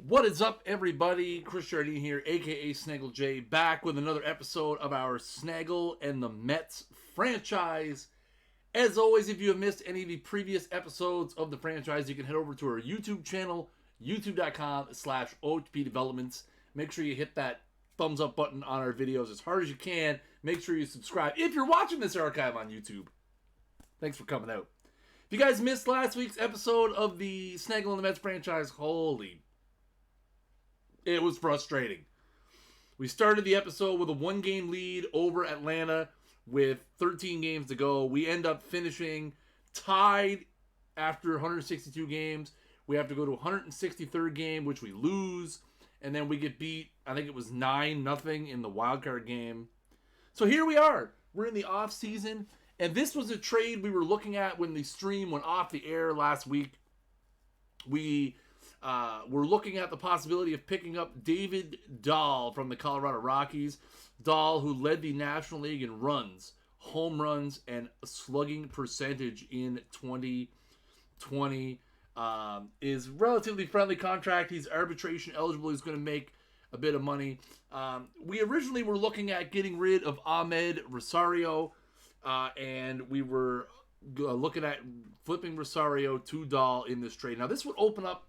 What is up, everybody? Chris Jardine here, aka Snaggle J, back with another episode of our Snaggle and the Mets franchise. As always, if you have missed any of the previous episodes of the franchise, you can head over to our YouTube channel, youtube.com/OOTP Developments. Make sure you hit that thumbs up button on our videos as hard as you can. Make sure you subscribe if you're watching this archive on YouTube. Thanks for coming out. If you guys missed last week's episode of the Snaggle and the Mets franchise, it was frustrating. We started the episode with a one-game lead over Atlanta with 13 games to go. We end up finishing tied after 162 games. We have to go to 163rd game, which we lose. And then we get beat, I think it was 9-0 in the wildcard game. So here we are. We're in the offseason. And this was a trade we were looking at when the stream went off the air last week. We're looking at the possibility of picking up David Dahl from the Colorado Rockies. Dahl, who led the National League in runs, home runs, and slugging percentage in 2020. Is relatively friendly contract. He's arbitration eligible. He's going to make a bit of money. We originally were looking at getting rid of Ahmed Rosario, and we were looking at flipping Rosario to Dahl in this trade. Now, this would open up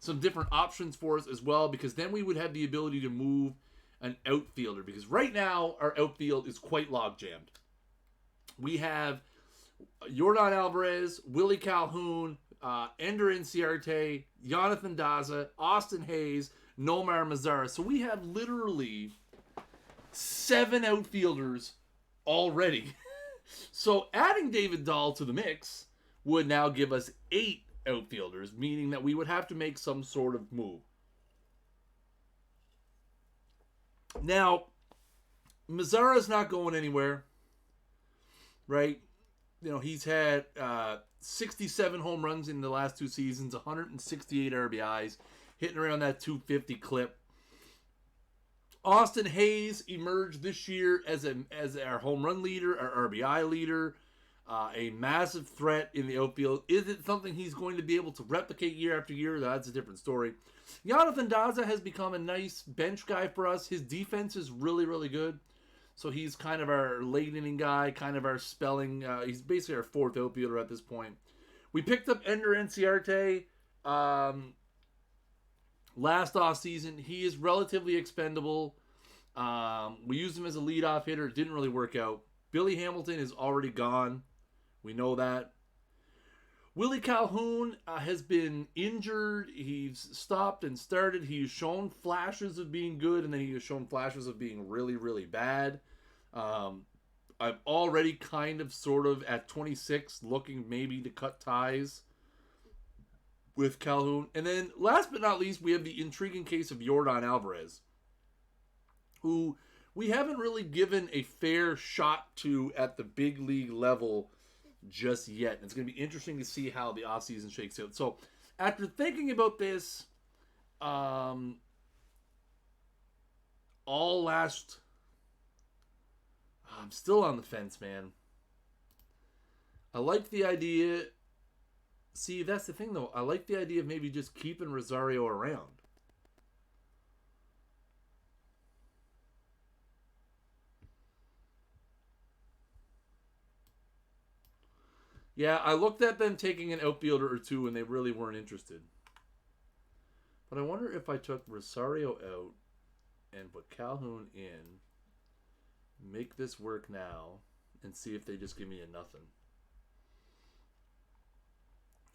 some different options for us as well, because then we would have the ability to move an outfielder, because right now our outfield is quite log-jammed. We have Yordan Alvarez, Willie Calhoun, Ender Inciarte, Jonathan Daza, Austin Hayes, Nomar Mazara. So we have literally 7 outfielders already. So adding David Dahl to the mix would now give us 8 outfielders, meaning that we would have to make some sort of move. Now, Mazara's not going anywhere, right? You know, he's had 67 home runs in the last 2 seasons, 168 RBIs, hitting around that 250 clip. Austin Hayes emerged this year as our home run leader, our RBI leader, a massive threat in the outfield. Is it something he's going to be able to replicate year after year? That's a different story. Jonathan Daza has become a nice bench guy for us. His defense is really, really good. So he's kind of our late inning guy, kind of our spelling. He's basically our 4th outfielder at this point. We picked up Ender Inciarte last offseason. He is relatively expendable. We used him as a leadoff hitter. It didn't really work out. Billy Hamilton is already gone. We know that. Willie Calhoun has been injured. He's stopped and started. He's shown flashes of being good, and then he has shown flashes of being really, really bad. I'm already kind of sort of at 26 looking maybe to cut ties with Calhoun. And then last but not least, we have the intriguing case of Yordan Alvarez, who we haven't really given a fair shot to at the big league level just yet. And it's going to be interesting to see how the offseason shakes out. So after thinking about this I'm still on the fence, man. I like the idea. See, that's the thing, though. I like the idea of maybe just keeping Rosario around. Yeah, I looked at them taking an outfielder or 2, and they really weren't interested. But I wonder if I took Rosario out and put Calhoun in, make this work now, and see if they just give me a nothing.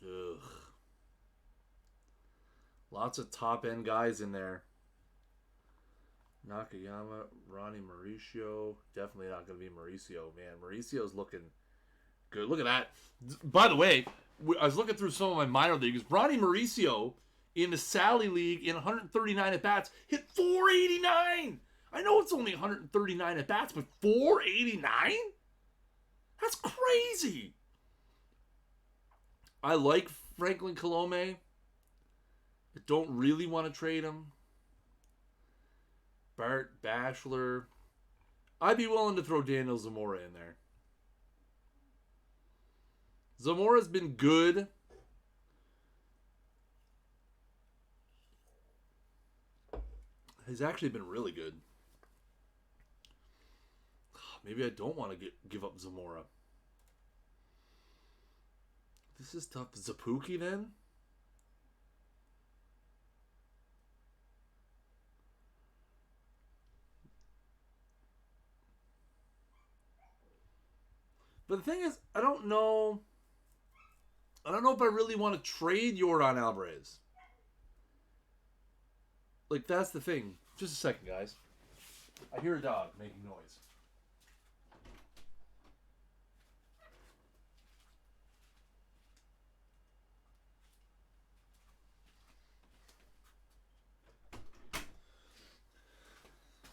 Ugh. Lots of top-end guys in there. Nakayama, Ronnie Mauricio. Definitely not going to be Mauricio, man. Mauricio's looking good. Look at that. By the way, I was looking through some of my minor leagues. Ronnie Mauricio in the Sally League in 139 at-bats hit 489. I know it's only 139 at-bats, but 489? That's crazy. I like Franklin Colome. I don't really want to trade him. Bart Bachelor. I'd be willing to throw Daniel Zamora in there. Zamora's been good. He's actually been really good. Maybe I don't want to give up Zamora. This is tough. Zapuki then? But the thing is, I don't know if I really want to trade Yordan Alvarez. Like, that's the thing. Just a second, guys. I hear a dog making noise.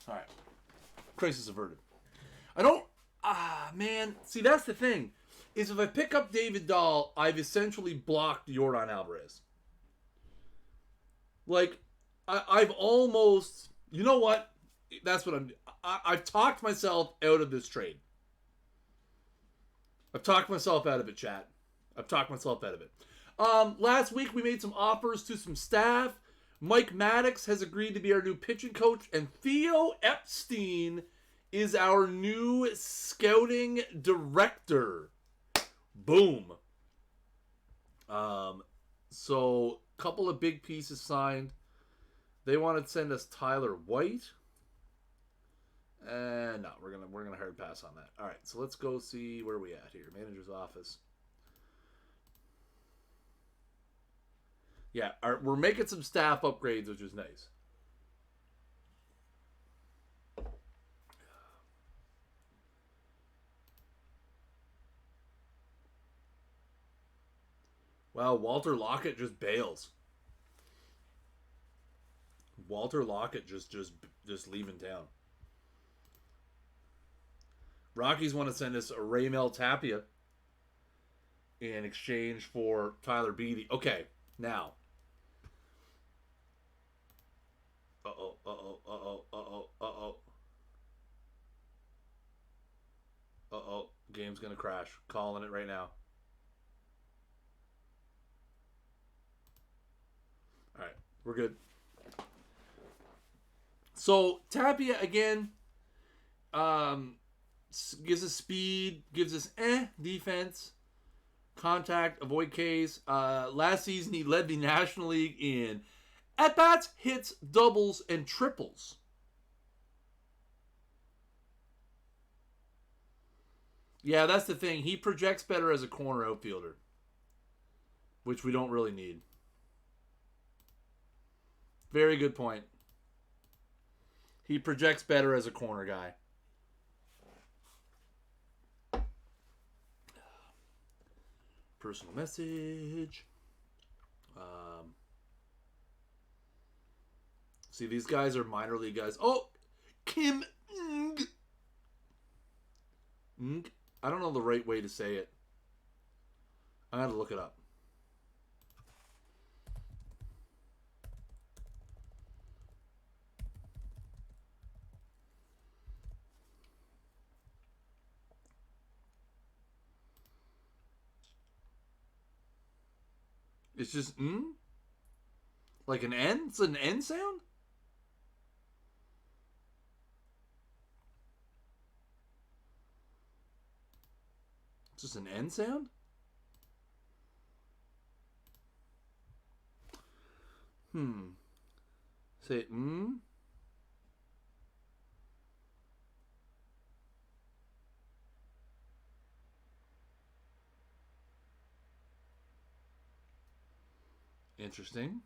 All right. Crisis averted. Man. See, that's the thing. Is if I pick up David Dahl, I've essentially blocked Yordan Alvarez. Like, I've almost... You know what? That's what I've talked myself out of this trade. I've talked myself out of it, chat. I've talked myself out of it. Last week, we made some offers to some staff. Mike Maddox has agreed to be our new pitching coach, and Theo Epstein is our new scouting director. Boom. So, a couple of big pieces signed. They want to send us Tyler White. No, we're gonna hard pass on that. All right, so let's go see where we at here. Manager's office. Yeah, we're making some staff upgrades, which is nice. Wow, Walter Lockett just bails. Walter Lockett just leaving town. Rockies want to send us a Raymel Tapia in exchange for Tyler Beattie. Okay, now. Game's gonna crash. Calling it right now. Alright, we're good. So, Tapia, again, gives us speed, gives us defense, contact, avoid Ks. Last season, he led the National League in at-bats, hits, doubles, and triples. Yeah, that's the thing. He projects better as a corner outfielder, which we don't really need. Very good point. He projects better as a corner guy. Personal message. See, these guys are minor league guys. Oh, Kim Ng. Ng. I don't know the right way to say it. I had to look it up. It's just like an N? It's an N sound? It's just an N sound? Say Interesting.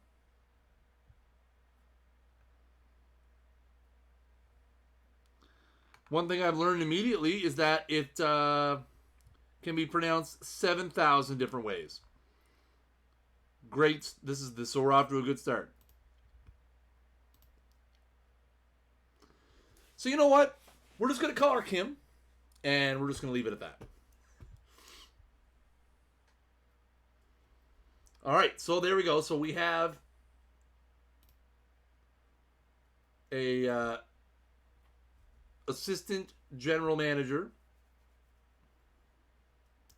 One thing I've learned immediately is that it can be pronounced 7,000 different ways. Great. So we're off to a good start. So you know what? We're just going to call her Kim, and we're just going to leave it at that. All right, so there we go. So we have a assistant general manager.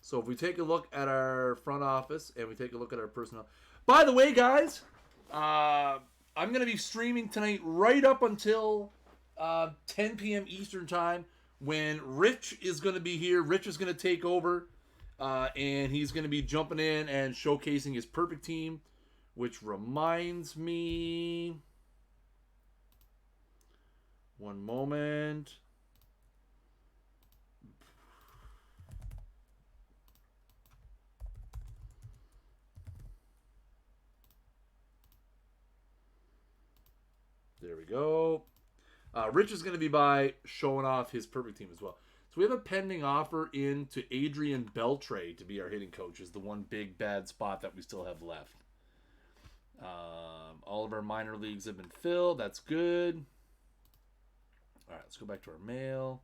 So if we take a look at our front office and we take a look at our personnel. By the way, guys, I I'm going to be streaming tonight right up until 10 p.m. Eastern time when Rich is going to be here. Rich is going to take over, and he's going to be jumping in and showcasing his perfect team, which reminds me... One moment. There we go. Rich is going to be by showing off his perfect team as well. So we have a pending offer in to Adrian Beltre to be our hitting coach. Is the one big bad spot that we still have left. All of our minor leagues have been filled. That's good. All right, let's go back to our mail.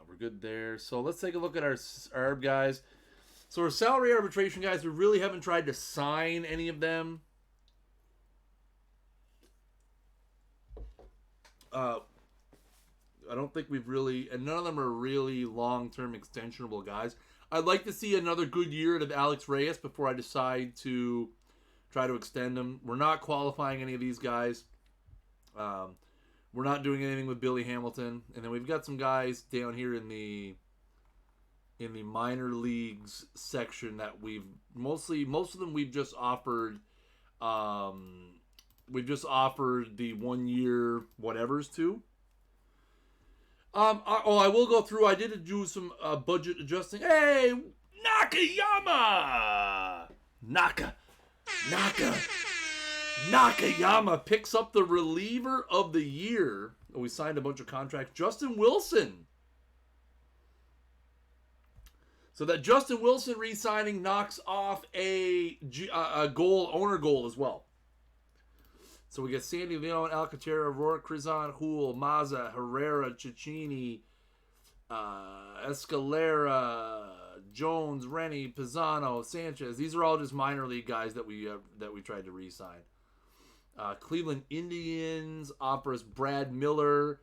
We're good there. So let's take a look at our ARB guys. So our salary arbitration guys, we really haven't tried to sign any of them. I don't think we've really, and none of them are really long-term extensionable guys. I'd like to see another good year out of Alex Reyes before I decide to try to extend him. We're not qualifying any of these guys. We're not doing anything with Billy Hamilton. And then we've got some guys down here in the minor leagues section that most of them we've just offered the 1 year whatevers to. I will go through. I did do some budget adjusting. Hey, Nakayama! Nakayama picks up the reliever of the year. We signed a bunch of contracts. Justin Wilson. So that Justin Wilson re-signing knocks off a owner goal as well. So we get Sandy Leon, Alcantara, Rourke, Krizan, Houle, Mazza, Herrera, Cicchini, Escalera, Jones, Rennie, Pisano, Sanchez. These are all just minor league guys that we tried to re-sign. Cleveland Indians offers Brad Miller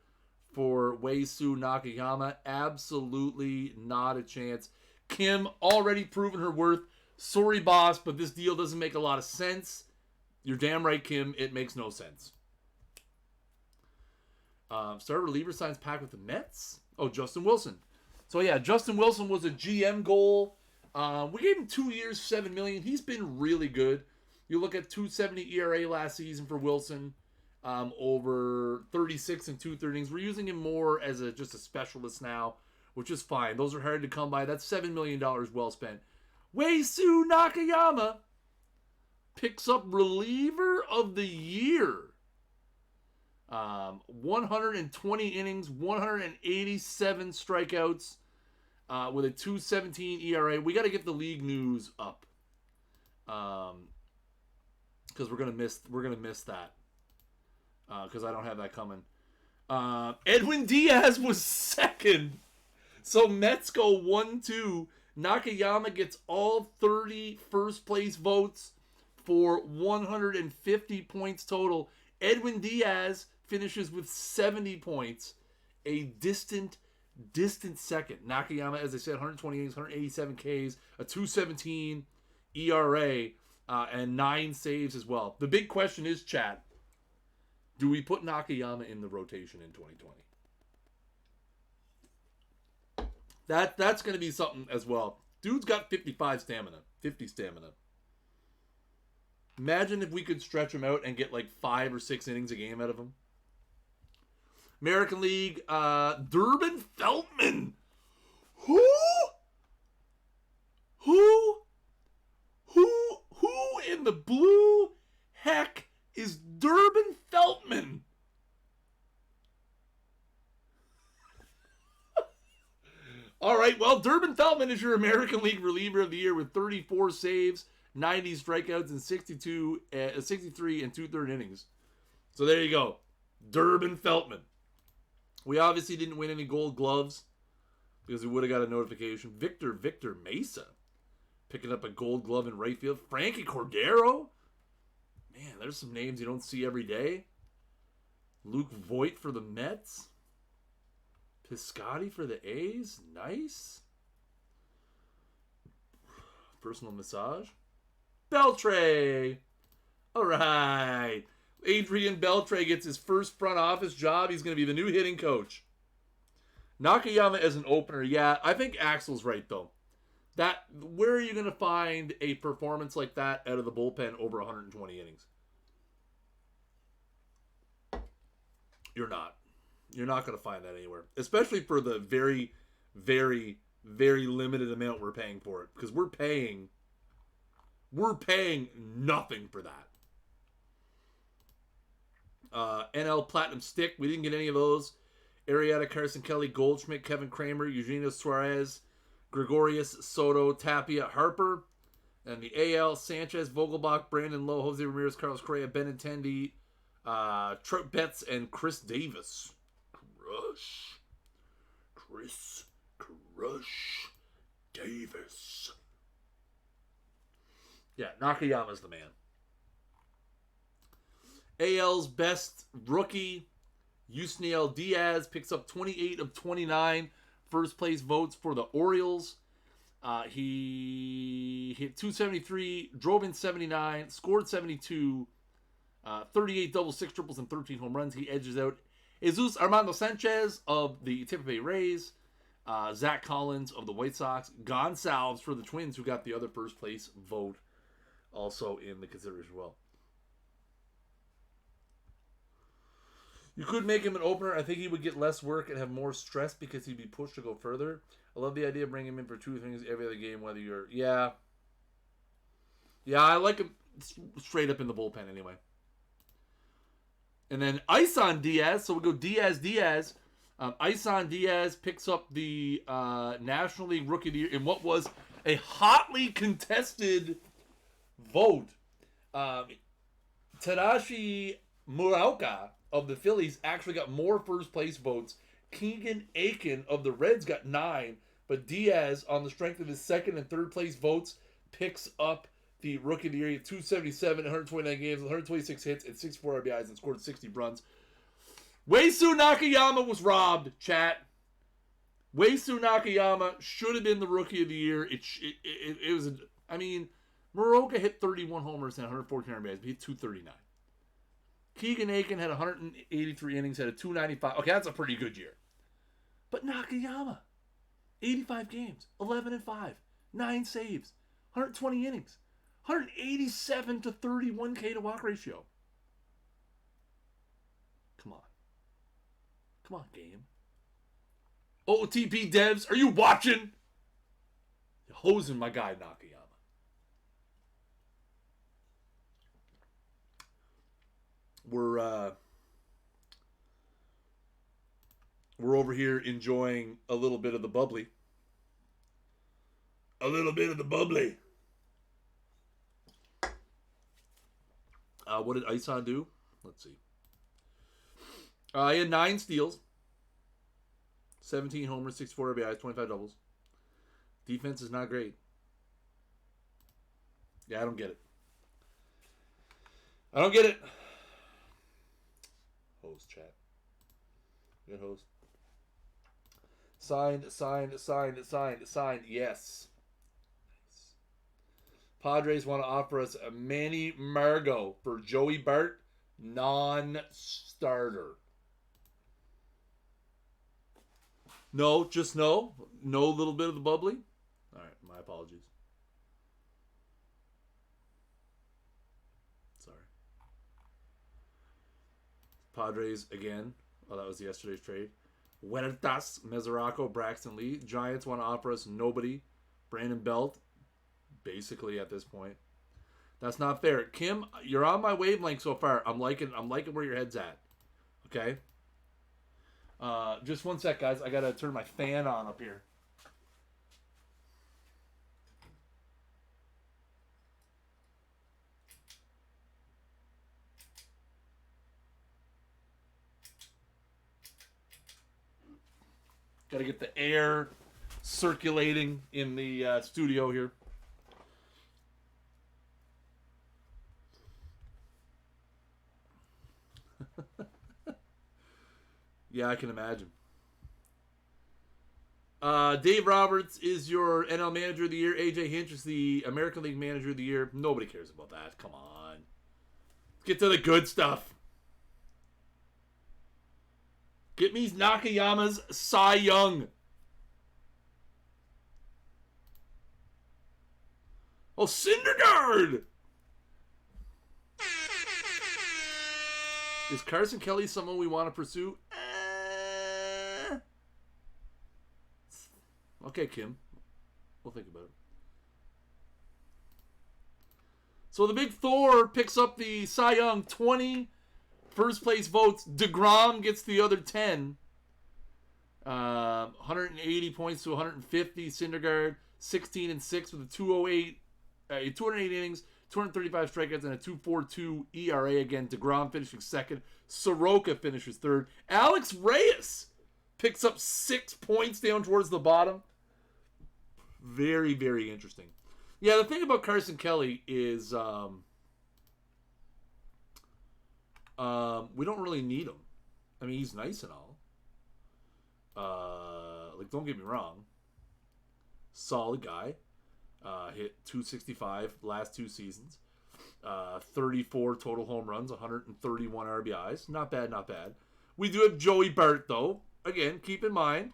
for Wei-Su Nakayama. Absolutely not a chance. Kim already proven her worth. Sorry, boss, but this deal doesn't make a lot of sense. You're damn right, Kim. It makes no sense. Starter reliever signs pack with the Mets. Oh, Justin Wilson. So yeah, Justin Wilson was a GM goal. We gave him 2 years, $7 million. He's been really good. You look at 2.70 ERA last season for Wilson, over 36 and 2/3 innings. We're using him more as just a specialist now, which is fine. Those are hard to come by. That's $7 million well spent. Wei-Su Nakayama picks up reliever of the year. 120 innings, 187 strikeouts, with a 2.17 ERA. We got to get the league news up, because we're gonna miss that, because I don't have that coming. Edwin Diaz was second, so Mets go 1-2. Nakayama gets all 30 first place votes for 150 points total. Edwin Diaz finishes with 70 points, a distant second. Nakayama, as I said, 120 innings, 187 Ks, a 2.17 ERA, and 9 saves as well. The big question is, chat, do we put Nakayama in the rotation in 2020? That's going to be something as well. Dude's got 50 stamina. Imagine if we could stretch him out and get like 5 or 6 innings a game out of him. American League, Durbin Feltman. Who in the blue heck is Durbin Feltman? All right, well, Durbin Feltman is your American League reliever of the year with 34 saves, 90 strikeouts, and 63 and 2/3 innings. So there you go. Durbin Feltman. We obviously didn't win any gold gloves because we would have got a notification. Victor Mesa picking up a gold glove in right field. Frankie Cordero. Man, there's some names you don't see every day. Luke Voigt for the Mets. Piscotty for the A's. Nice. Personal massage. Beltre. All right. Adrian Beltre gets his first front office job. He's going to be the new hitting coach. Nakayama as an opener, yeah. I think Axel's right, though. Where are you going to find a performance like that out of the bullpen over 120 innings? You're not. You're not going to find that anywhere. Especially for the very, very, very limited amount we're paying for it. Because we're paying nothing for that. NL Platinum Stick, we didn't get any of those. Arrieta, Carson Kelly, Goldschmidt, Kevin Kramer, Eugenio Suarez, Gregorius, Soto, Tapia, Harper. And the AL, Sanchez, Vogelbach, Brandon Lowe, Jose Ramirez, Carlos Correa, Benintendi, Trout Betts, and Chris Davis. Chris Davis. Yeah, Nakayama's the man. AL's best rookie, Yusniel Diaz, picks up 28 of 29 first place votes for the Orioles. He hit 273, drove in 79, scored 72, 38 doubles, 6 triples, and 13 home runs. He edges out Jesus Armando Sanchez of the Tampa Bay Rays, Zach Collins of the White Sox, Gonsalves for the Twins, who got the other first place vote also in the consideration as well. You could make him an opener. I think he would get less work and have more stress because he'd be pushed to go further. I love the idea of bringing him in for 2 things every other game, whether you're... Yeah, I like him straight up in the bullpen anyway. And then Isan Diaz. So we go Diaz. Isan Diaz picks up the National League Rookie of the Year in what was a hotly contested vote. Tadashi Muraoka of the Phillies actually got more first place votes. Keegan Aiken of the Reds got 9, but Diaz, on the strength of his second and third place votes, picks up the Rookie of the Year. 277, 129 games, 126 hits, and 64 RBIs, and scored 60 runs. Uesu Nakayama was robbed, chat. Uesu Nakayama should have been the Rookie of the Year. It was, Muraoka hit 31 homers and 114 RBIs, but he hit 239. Keegan Aiken had 183 innings, had a 295. Okay, that's a pretty good year. But Nakayama, 85 games, 11-5, 9 saves, 120 innings, 187 to 31 K to walk ratio. Come on, game. OOTP devs, are you watching? You're hosing my guy Nakayama. We're over here enjoying a little bit of the bubbly. What did Isan do? Let's see. He had 9 steals, 17 homers, 64 RBIs, 25 doubles. Defense is not great. Yeah, I don't get it. Host chat. Good host. Signed. Yes. Nice. Padres want to offer us a Manny Margot for Joey Bart, non-starter. No, just no. No little bit of the bubbly. All right, my apologies. Sorry. Padres again. Oh, that was yesterday's trade. Huertas, Mesoraco, Braxton Lee. Giants want to offer us nobody. Brandon Belt, basically at this point. That's not fair. Kim, you're on my wavelength so far. I'm liking where your head's at. Okay? Just one sec, guys. I gotta turn my fan on up here. Got to get the air circulating in the studio here. Yeah, I can imagine. Dave Roberts is your NL Manager of the Year. AJ Hinch is the American League Manager of the Year. Nobody cares about that. Come on. Let's get to the good stuff. Get me Nakayama's Cy Young. Oh, Syndergaard! Is Carson Kelly someone we want to pursue? Okay, Kim. We'll think about it. So the big Thor picks up the Cy Young. 20 first place votes. DeGrom gets the other 10. 180 points to 150. Syndergaard 16-6 with a 208, 208 innings, 235 strikeouts, and a 2.42 ERA. Again, DeGrom finishing second. Soroka finishes third. Alex Reyes picks up 6 points down towards the bottom. Very, very interesting. Yeah, the thing about Carson Kelly is we don't really need him. I mean, he's nice and all. Like, don't get me wrong. Solid guy. Hit 265 last 2 seasons. 34 total home runs, 131 RBIs. Not bad, not bad. We do have Joey Bart, though. Again, keep in mind,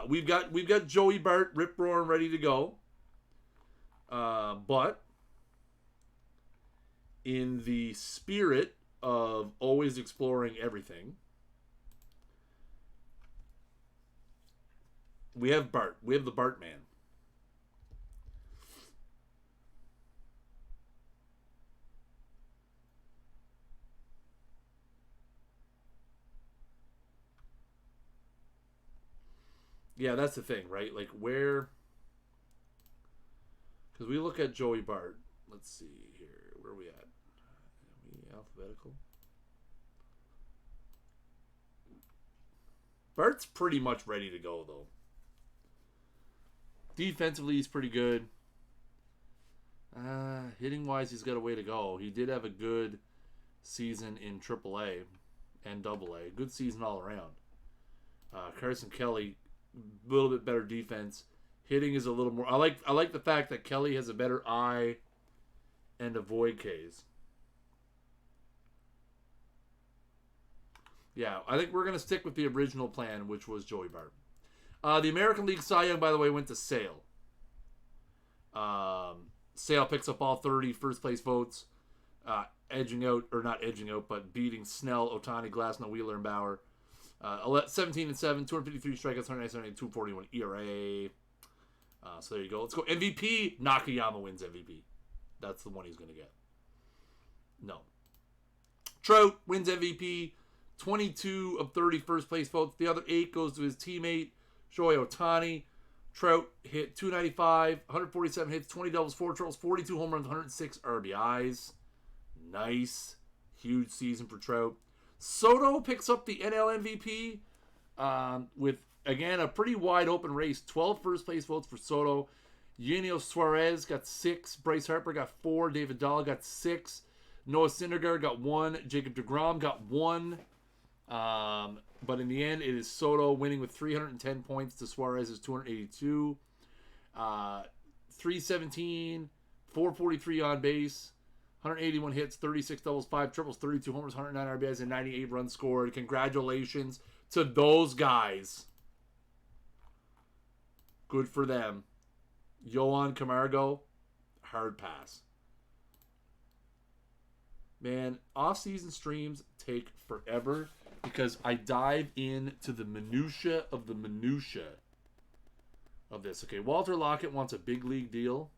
we've got Joey Bart rip-roaring ready to go. But in the spirit of always exploring everything, we have Bart. We have the Bart man. Yeah, that's the thing, right? Like, where... Because we look at Joey Bart. Let's see here. Where are we at? Are we alphabetical? Bart's pretty much ready to go, though. Defensively, he's pretty good. Hitting-wise, he's got a way to go. He did have a good season in AAA and AA. Good season all around. Carson Kelly, a little bit better defense. Hitting is a little more... I like the fact that Kelly has a better eye and avoid Ks. Yeah, I think we're going to stick with the original plan, which was Joey Bart. The American League Cy Young, by the way, went to Sale. Sale picks up all 30 first place votes, edging out, or not edging out, but beating Snell, Ohtani, Glasnow, Wheeler, and Bauer. 17-7, 253 strikeouts, 197, 241 ERA. So there you go. Let's go. MVP. Nakayama wins MVP. That's the one he's going to get. No. Trout wins MVP. 22 of 30 first place votes. The other 8 goes to his teammate, Shohei Ohtani. Trout hit 295, 147 hits, 20 doubles, 4 triples, 42 home runs, 106 RBIs. Nice. Huge season for Trout. Soto picks up the NL MVP with, again, a pretty wide open race. 12 first place votes for Soto. Eugenio Suarez got 6. Bryce Harper got 4. David Dahl got 6. Noah Syndergaard got 1. Jacob deGrom got 1. But in the end, it is Soto winning with 310 points to Suarez's 282. 317, 443 on base, 181 hits, 36 doubles, 5 triples, 32 homers, 109 RBIs, and 98 runs scored. Congratulations to those guys. Good for them. Yohan Camargo, hard pass. Man, off-season streams take forever because I dive into the minutia of the minutia of this. Okay, Walter Lockett wants a big league deal.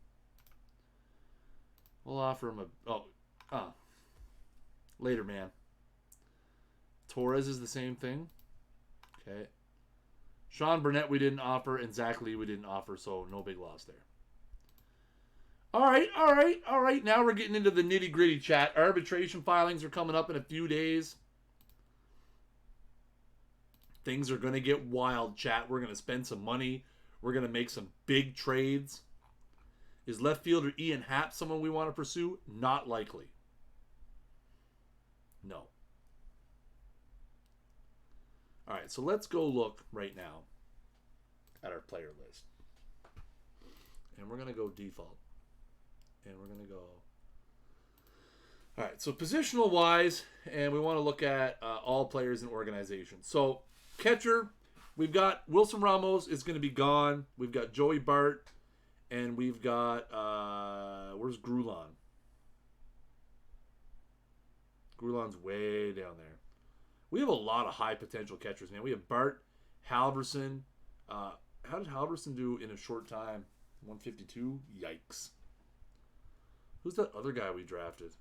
We'll offer him later, man. Torres is the same thing. Okay. Sean Burnett we didn't offer, and Zach Lee we didn't offer, so no big loss there. All right. Now we're getting into the nitty-gritty, chat. Arbitration filings are coming up in a few days. Things are going to get wild, chat. We're going to spend some money. We're going to make some big trades. Is left fielder Ian Happ someone we want to pursue? Not likely. No. All right, so let's go look right now at our player list. And we're going to go default. And we're going to go... All right, so positional wise, and we want to look at all players in organization. So catcher, we've got Wilson Ramos is going to be gone. We've got Joey Bart, and we've got where's Grulon? Grulon's way down there. We have a lot of high potential catchers, man. We have Bart, Halverson. How did Halverson do in a short time? 152? Yikes. Who's that other guy we drafted?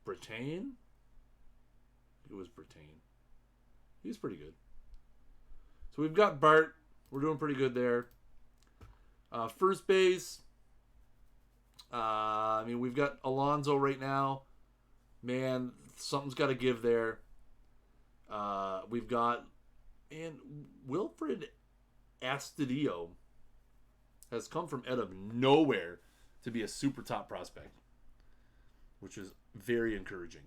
Brittain? It was Brittain. He's pretty good. So we've got Bart. We're doing pretty good there. First base. We've got Alonso right now. Man, something's got to give there. We've got... And Wilfred Astudillo has come from out of nowhere to be a super top prospect, which is very encouraging.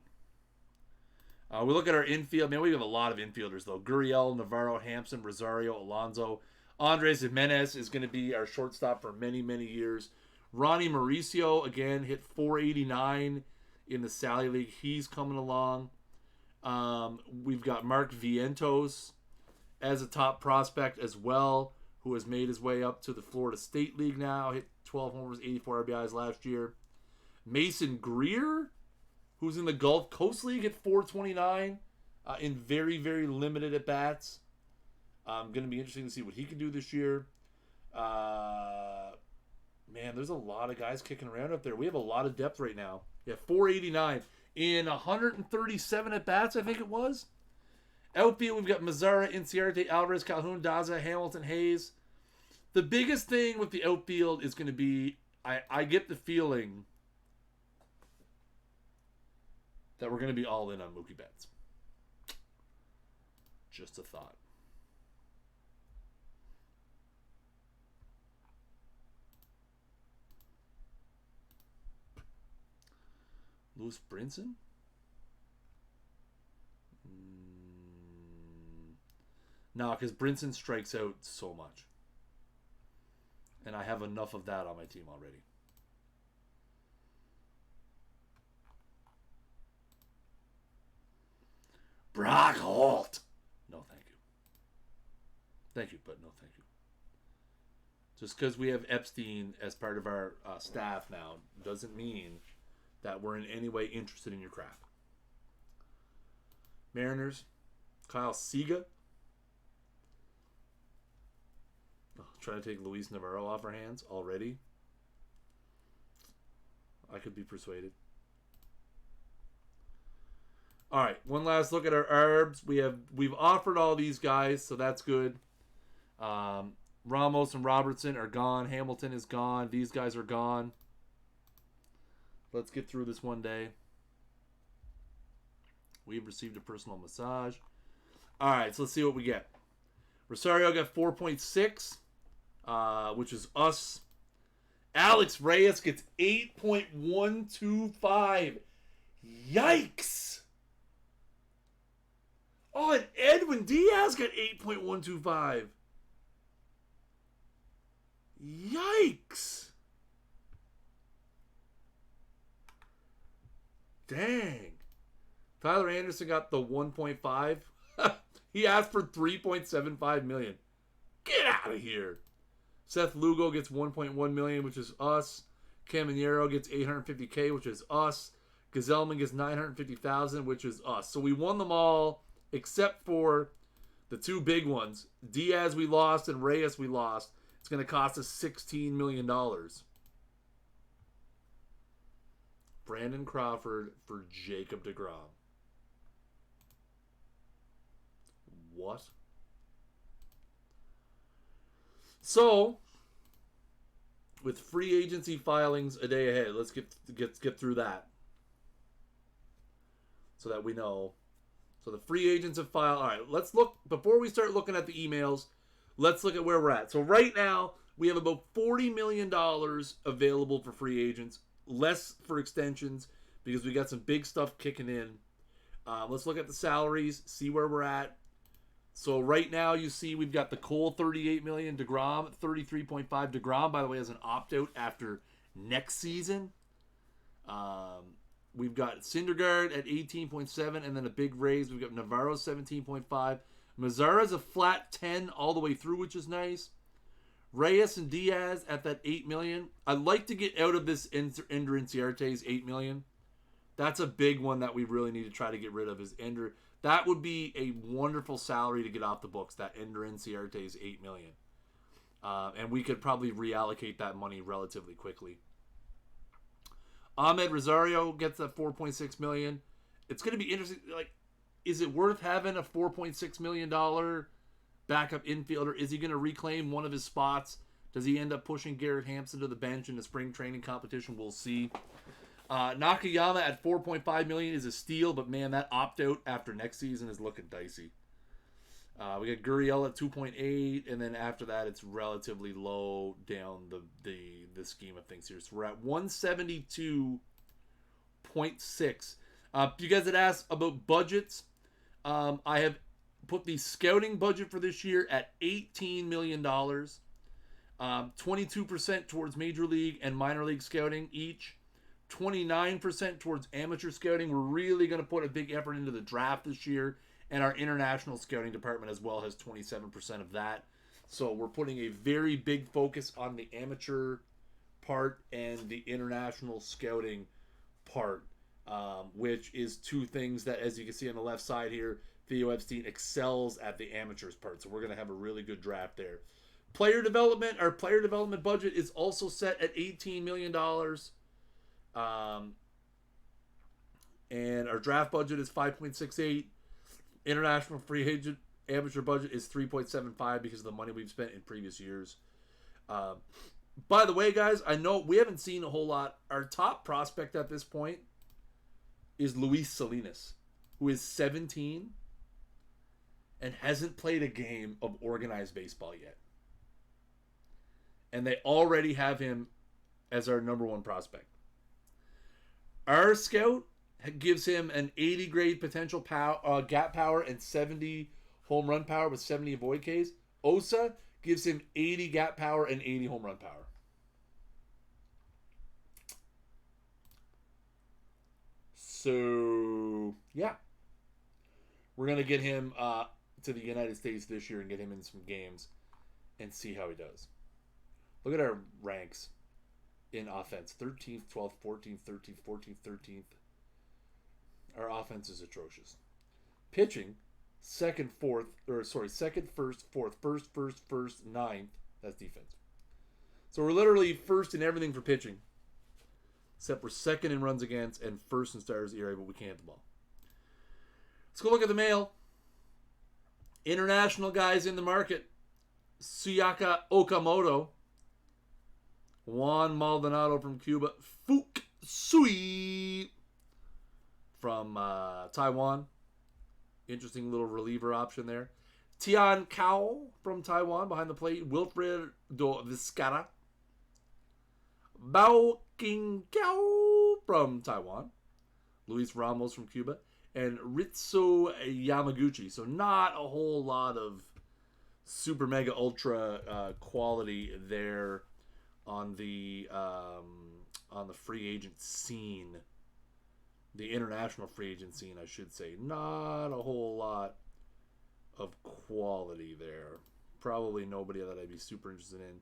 We look at our infield. Man, we have a lot of infielders, though. Gurriel, Navarro, Hampson, Rosario, Alonso. Andres Jimenez is going to be our shortstop for many, many years. Ronnie Mauricio, again, hit 489 in the Sally League. He's coming along. We've got Mark Vientos as a top prospect as well, who has made his way up to the Florida State League now. Hit 12 homers, 84 RBIs last year. Mason Greer, who's in the Gulf Coast League at 429 in very, very limited at-bats. Going to be interesting to see what he can do this year. Man, there's a lot of guys kicking around up there. We have a lot of depth right now. Yeah, 489 in 137 at-bats, I think it was. Outfield, we've got Mazzara, Inciarte, Alvarez, Calhoun, Daza, Hamilton, Hayes. The biggest thing with the outfield is going to be, I get the feeling that we're going to be all in on Mookie Betts. Just a thought. Lewis Brinson? No, because Brinson strikes out so much. And I have enough of that on my team already. Brock Holt. No, thank you. Thank you, but no, thank you. Just because we have Epstein as part of our staff now doesn't mean that we're in any way interested in your crap. Mariners, Kyle Seaga. Oh, trying to take Luis Navarro off our hands already. I could be persuaded. All right, one last look at our arbs. We've offered all these guys, so that's good. Ramos and Robertson are gone. Hamilton is gone. These guys are gone. Let's get through this one day. We've received a personal massage. All right, so let's see what we get. Rosario got 4.6, which is us. Alex Reyes gets 8.125. Yikes! Oh, and Edwin Diaz got 8.125. Yikes! Dang. Tyler Anderson got the 1.5. He asked for 3.75 million. Get out of here. Seth Lugo gets 1.1 million, which is us. Caminero gets 850K, which is us. Gazelman gets 950,000, which is us. So we won them all except for the two big ones. Diaz we lost and Reyes we lost. It's going to cost us $16 million. Brandon Crawford for Jacob deGrom. What? So, with free agency filings a day ahead, let's get through that so that we know. So the free agents have filed. All right, let's look before we start looking at the emails. Let's look at where we're at. So right now we have about $40 million available for free agents, less for extensions because we got some big stuff kicking in. Let's look at the salaries, see where we're at. So right now you see we've got the Cole $38 million, DeGrom $33.5. DeGrom, by the way, has an opt-out after next season. We've got Syndergaard at 18.7, and then a big raise. We've got Navarro 17.5. Mazzara's a flat 10 all the way through, which is nice. Reyes and Diaz at that $8 million. I'd like to get out of this Ender Inciarte's $8 million. That's a big one that we really need to try to get rid of. Is Ender? That would be a wonderful salary to get off the books. That Ender Inciarte's $8 million, and we could probably reallocate that money relatively quickly. Ahmed Rosario gets that $4.6 million. It's going to be interesting. Like, is it worth having a $4.6 million backup infielder? Is he going to reclaim one of his spots? Does he end up pushing Garrett Hampson to the bench in the spring training competition? We'll see. Nakayama at $4.5 million is a steal, but man, that opt-out after next season is looking dicey. We got Gurriel at 2.8, and then after that, it's relatively low down the scheme of things here. So we're at 172.6. You guys had asked about budgets. I have put the scouting budget for this year at $18 million. 22% towards major league and minor league scouting each. 29% towards amateur scouting. We're really going to put a big effort into the draft this year. And our international scouting department as well has 27% of that. So we're putting a very big focus on the amateur part and the international scouting part, which is two things that, as you can see on the left side here, Theo Epstein excels at the amateurs part. So we're going to have a really good draft there. Player development, our player development budget is also set at $18 million. And our draft budget is 5.68. International free agent amateur budget is 3.75 because of the money we've spent in previous years. By the way, guys, I know we haven't seen a whole lot. Our top prospect at this point is Luis Salinas, who is 17 and hasn't played a game of organized baseball yet. And they already have him as our number one prospect. Our scout gives him an 80 grade potential gap power and 70 home run power with 70 avoid Ks. Osa gives him 80 gap power and 80 home run power. So, yeah. We're going to get him to the United States this year and get him in some games and see how he does. Look at our ranks in offense. 13th, 12th, 14th, 13th, 14th, 13th. Our offense is atrocious. Pitching, second, first, fourth, first, ninth. That's defense. So we're literally first in everything for pitching. Except we're second in runs against and first in starters ERA, but we can't hit the ball. Let's go look at the mail. International guys in the market. Suyaka Okamoto. Juan Maldonado from Cuba. Fuk Sui from Taiwan. Interesting little reliever option there. Tian Kao from Taiwan behind the plate. Wilfred Do Vizcarra. Bao King Kao from Taiwan. Luis Ramos from Cuba. And Ritsu Yamaguchi. So not a whole lot of super mega ultra quality there on the free agent scene. The international free agent scene, I should say. Not a whole lot of quality there. Probably nobody that I'd be super interested in.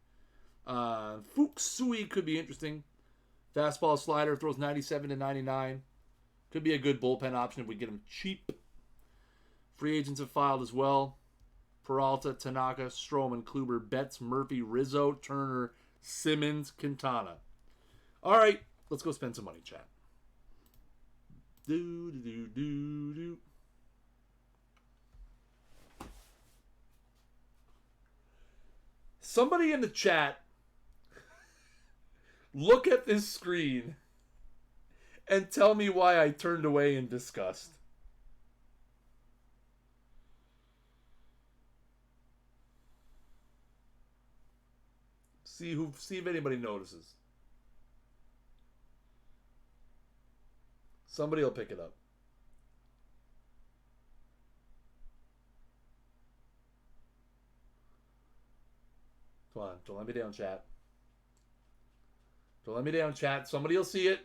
Fuksui could be interesting. Fastball slider, throws 97 to 99. Could be a good bullpen option if we get him cheap. Free agents have filed as well. Peralta, Tanaka, Stroman, Kluber, Betts, Murphy, Rizzo, Turner, Simmons, Quintana. All right, let's go spend some money, chat. Somebody in the chat, look at this screen and tell me why I turned away in disgust. See if anybody notices. Somebody will pick it up. Come on, don't let me down, chat. Don't let me down, chat. Somebody will see it.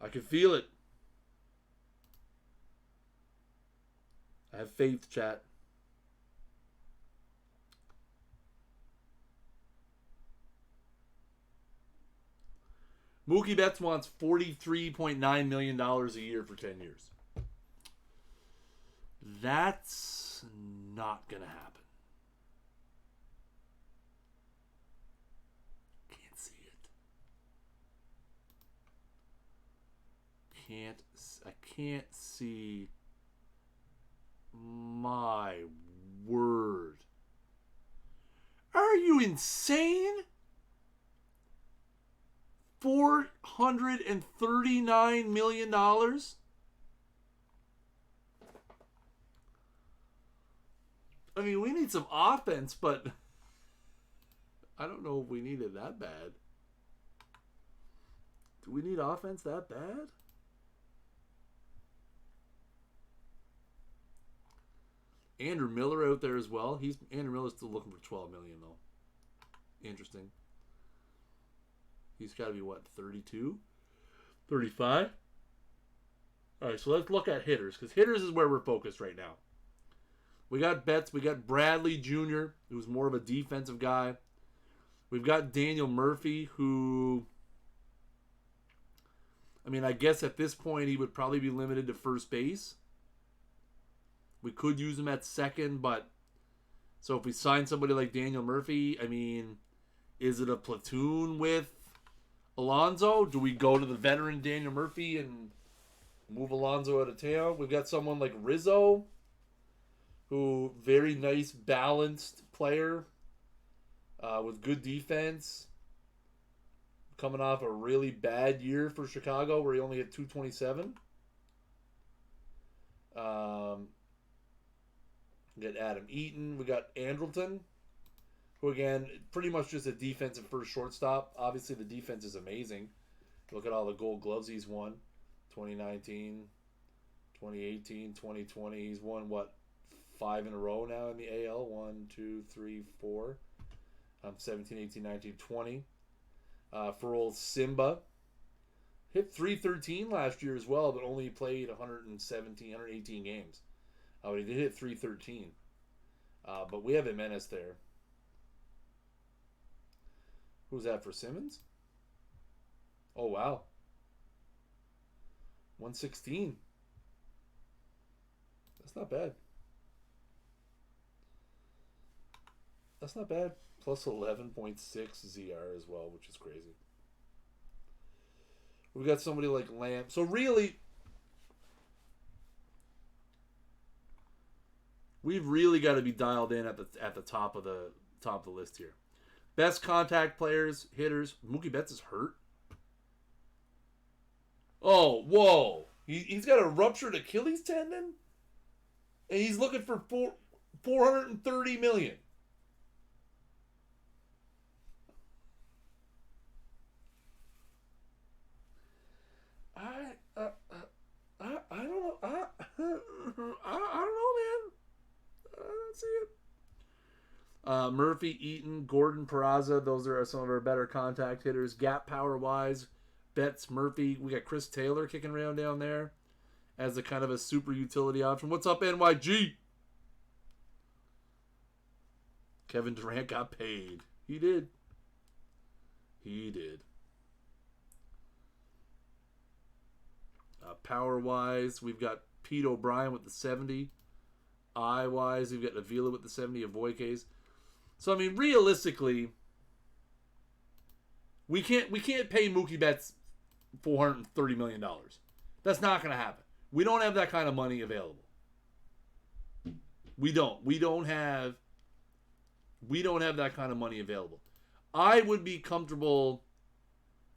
I can feel it. I have faith, chat. Mookie Betts wants $43.9 million a year for 10 years. That's not going to happen. Can't see it. I can't see. My word. Are you insane? $439 million? I mean, we need some offense, but I don't know if we need it that bad. Do we need offense that bad? Andrew Miller out there as well. Andrew Miller's still looking for $12 million though. Interesting. He's got to be what, 32? 35? All right, so let's look at hitters, because hitters is where we're focused right now. We got Betts. We got Bradley Jr., who's more of a defensive guy. We've got Daniel Murphy, who, I mean, I guess at this point he would probably be limited to first base. We could use him at second, but so if we sign somebody like Daniel Murphy, I mean, is it a platoon with Alonso? Do we go to the veteran Daniel Murphy and move Alonso out of town? We've got someone like Rizzo, who very nice, balanced player with good defense. Coming off a really bad year for Chicago where he only had 227. We got Adam Eaton. We got Andrelton, who, again, pretty much just a defensive first shortstop. Obviously, the defense is amazing. Look at all the gold gloves he's won. 2019, 2018, 2020. He's won, what, 5 in a row now in the AL? 1, 2, 3, 4. 17, 18, 19, 20. For old Simba. Hit 313 last year as well, but only played 118 games. But he did hit 313. But we have Jimenez there. Who's that for Simmons? Oh, wow. 116. That's not bad. That's not bad. Plus 11.6 ZR as well, which is crazy. We've got somebody like Lamb. So really, we've really got to be dialed in at the top of the list here. Best contact players, hitters. Mookie Betts is hurt. Oh, whoa! He's got a ruptured Achilles tendon, and he's looking for $430 million. I don't know. I don't know, man. I don't see it. Murphy, Eaton, Gordon, Peraza. Those are some of our better contact hitters. Gap power wise, Betts, Murphy. We got Chris Taylor kicking around down there as a kind of a super utility option. What's up, NYG? Kevin Durant got paid. He did. Power-wise, we've got Pete O'Brien with the 70. Eye-wise, we've got Avila with the 70 of Voiques. So, I mean, realistically, we can't pay Mookie Betts $430 million. That's not going to happen. We don't have that kind of money available. We don't have that kind of money available. I would be comfortable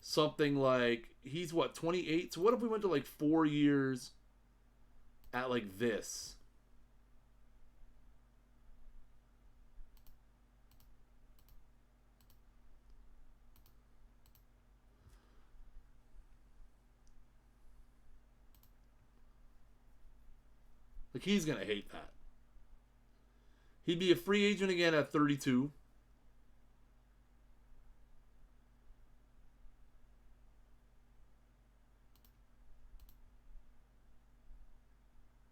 something like, he's what, 28? So what if we went to like 4 years at like this? Like, he's going to hate that. He'd be a free agent again at 32.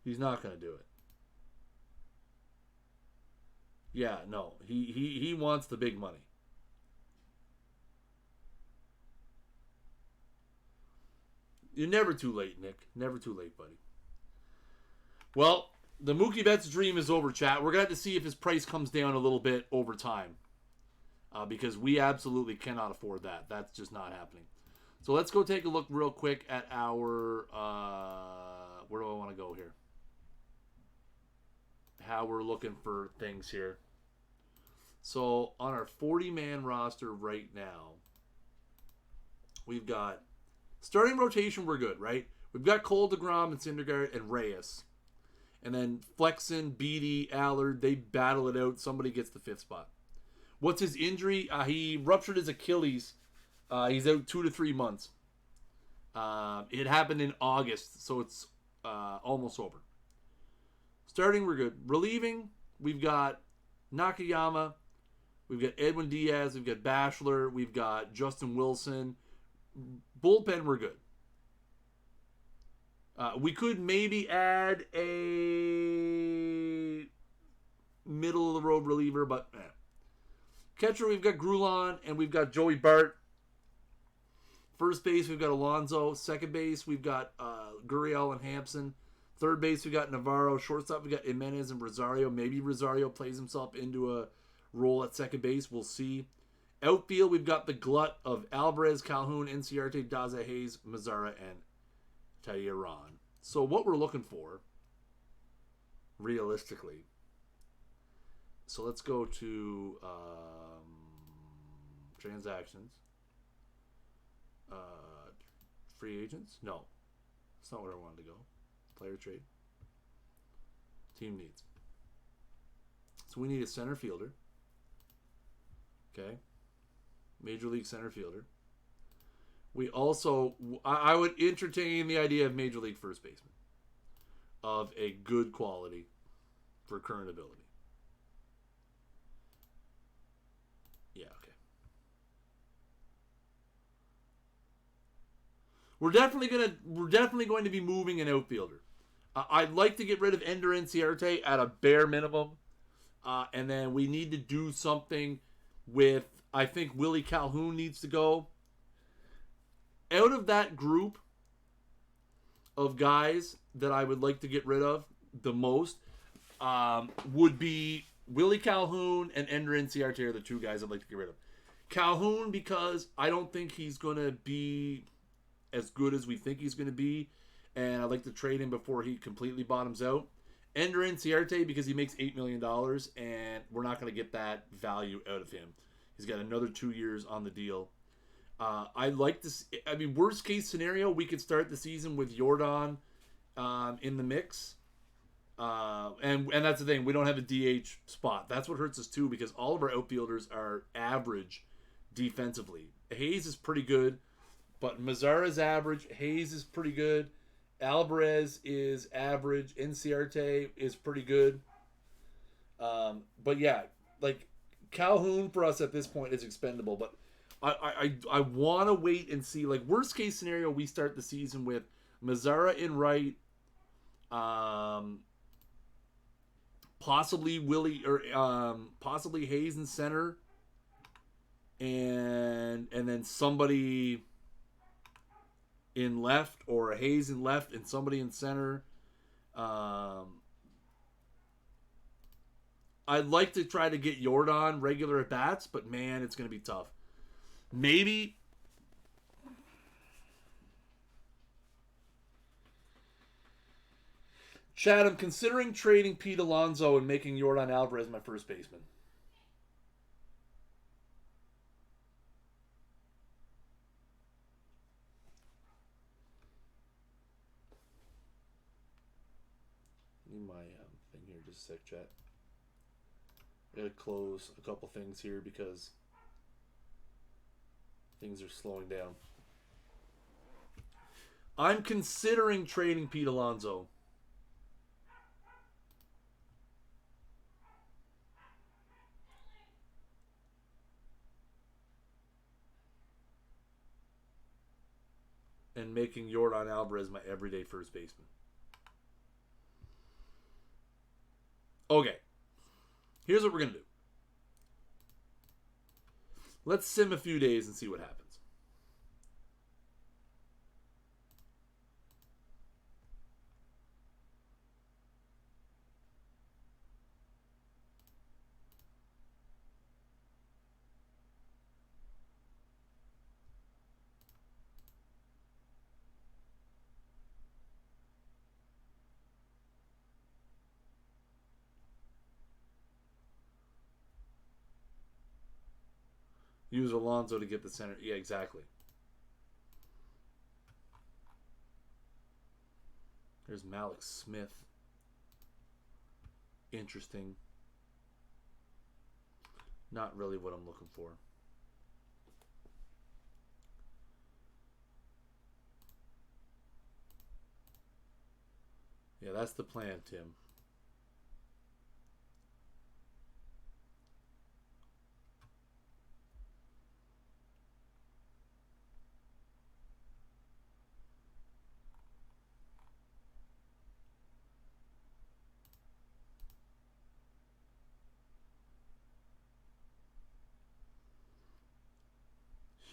He's not going to do it. Yeah, no. He wants the big money. You're never too late, Nick. Never too late, buddy. Well, the Mookie Betts dream is over, chat. We're going to have to see if his price comes down a little bit over time. Because we absolutely cannot afford that. That's just not happening. So let's go take a look real quick at our... where do I want to go here? How we're looking for things here. So on our 40-man roster right now, we've got... Starting rotation, we're good, right? We've got Cole, DeGrom, and Syndergaard, and Reyes. And then Flexen, Beatty, Allard, they battle it out. Somebody gets the 5th spot. What's his injury? He ruptured his Achilles. He's out 2 to 3 months. It happened in August, so it's almost over. Starting, we're good. Relieving, we've got Nakayama. We've got Edwin Diaz. We've got Bachelor. We've got Justin Wilson. Bullpen, we're good. We could maybe add a middle-of-the-road reliever, but Catcher, we've got Grulon, and we've got Joey Bart. First base, we've got Alonso. Second base, we've got Gurriel and Hampson. Third base, we got Navarro. Shortstop, we got Jimenez and Rosario. Maybe Rosario plays himself into a role at second base. We'll see. Outfield, we've got the glut of Alvarez, Calhoun, Inciarte, Daza, Hayes, Mazzara, and Tehran. So what we're looking for, realistically, so let's go to transactions. Free agents? No. That's not where I wanted to go. Player trade. Team needs. So we need a center fielder. Okay. Major League center fielder. We also, I would entertain the idea of Major League first baseman. Of a good quality for current ability. Yeah, okay. We're definitely going to be moving an outfielder. I'd like to get rid of Ender Inciarte at a bare minimum. And then we need to do something with, I think Willie Calhoun needs to go. Out of that group of guys that I would like to get rid of the most would be Willie Calhoun and Ender Inciarte are the two guys I'd like to get rid of. Calhoun, because I don't think he's going to be as good as we think he's going to be, and I'd like to trade him before he completely bottoms out. Ender Inciarte, because he makes $8 million, and we're not going to get that value out of him. He's got another 2 years on the deal. I'd like to see, I mean, worst case scenario, we could start the season with Jordan in the mix. And that's the thing, we don't have a DH spot. That's what hurts us too, because all of our outfielders are average defensively. Hayes is pretty good, but Mazzara's average. Hayes is pretty good. Alvarez is average. Inciarte is pretty good. But yeah, like Calhoun for us at this point is expendable, but I want to wait and see. Like, worst case scenario, we start the season with Mazzara in right, possibly Willie or possibly Hayes in center, and then somebody in left, or Hayes in left and somebody in center. I'd like to try to get Jordan regular at bats, but man, it's going to be tough. Maybe Chad, I'm considering trading Pete Alonso and making Jordan Alvarez my first baseman. Need my thing here, just a sec, chat. I gotta close a couple things here because things are slowing down. I'm considering trading Pete Alonso. And making Jordan Alvarez my everyday first baseman. Okay. Here's what we're going to do. Let's sim a few days and see what happens. Use Alonso to get the center. Yeah, exactly. There's Malik Smith. Interesting. Not really what I'm looking for. Yeah, that's the plan, Tim.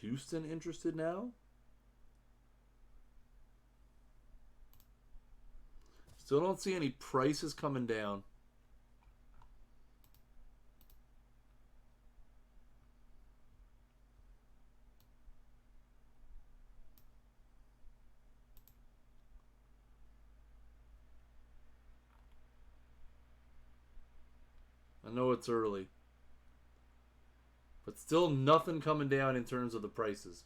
Houston interested now? Still don't see any prices coming down. I know it's early. But still nothing coming down in terms of the prices.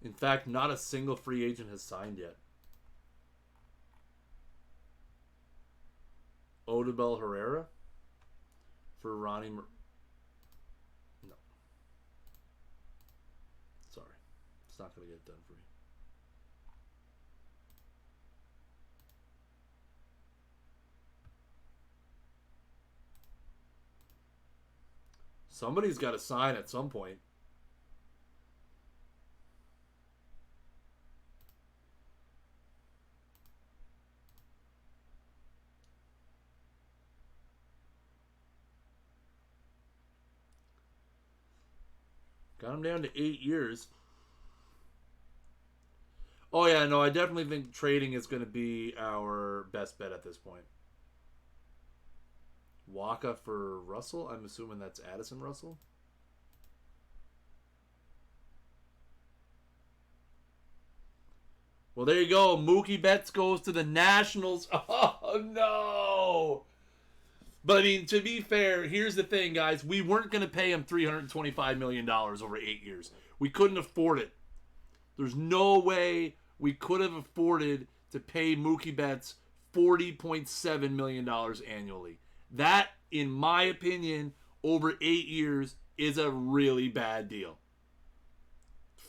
In fact, not a single free agent has signed yet. Odubel Herrera for Ronnie. No. Sorry. It's not going to get done for you. Somebody's got to sign at some point. Got him down to 8 years. Oh, yeah, no, I definitely think trading is going to be our best bet at this point. Waka for Russell? I'm assuming that's Addison Russell. Well, there you go. Mookie Betts goes to the Nationals. Oh, no. But, I mean, to be fair, here's the thing, guys. We weren't going to pay him $325 million over 8 years. We couldn't afford it. There's no way we could have afforded to pay Mookie Betts $40.7 million annually. That, in my opinion, over 8 years is a really bad deal.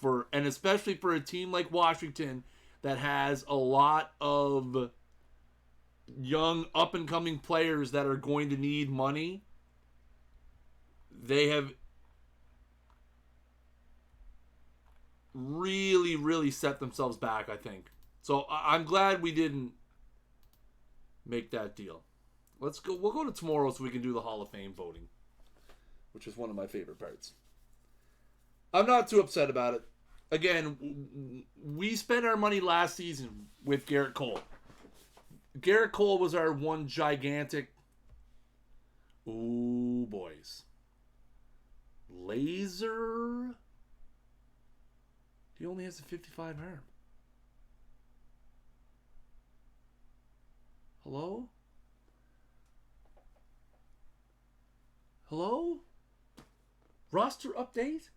And especially for a team like Washington that has a lot of young up-and-coming players that are going to need money. They have really, really set themselves back, I think. So I'm glad we didn't make that deal. Let's go. We'll go to tomorrow so we can do the Hall of Fame voting, which is one of my favorite parts. I'm not too upset about it. Again, we spent our money last season with Garrett Cole. Garrett Cole was our one gigantic... Ooh, boys. Laser... He only has a 55 arm. Hello? Hello? Roster update?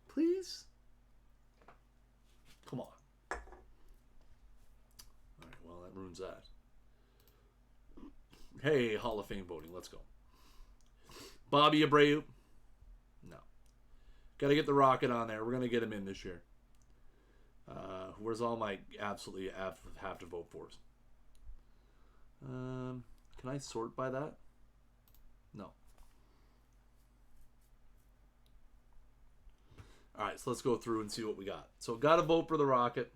Please? Come on. Alright, well, that ruins that. Hey, Hall of Fame voting. Let's go. Bobby Abreu? No. Got to get the Rocket on there. We're going to get him in this year. Where's all my absolutely have to vote fors? Can I sort by that? No. All right, so let's go through and see what we got. So got to vote for the Rocket.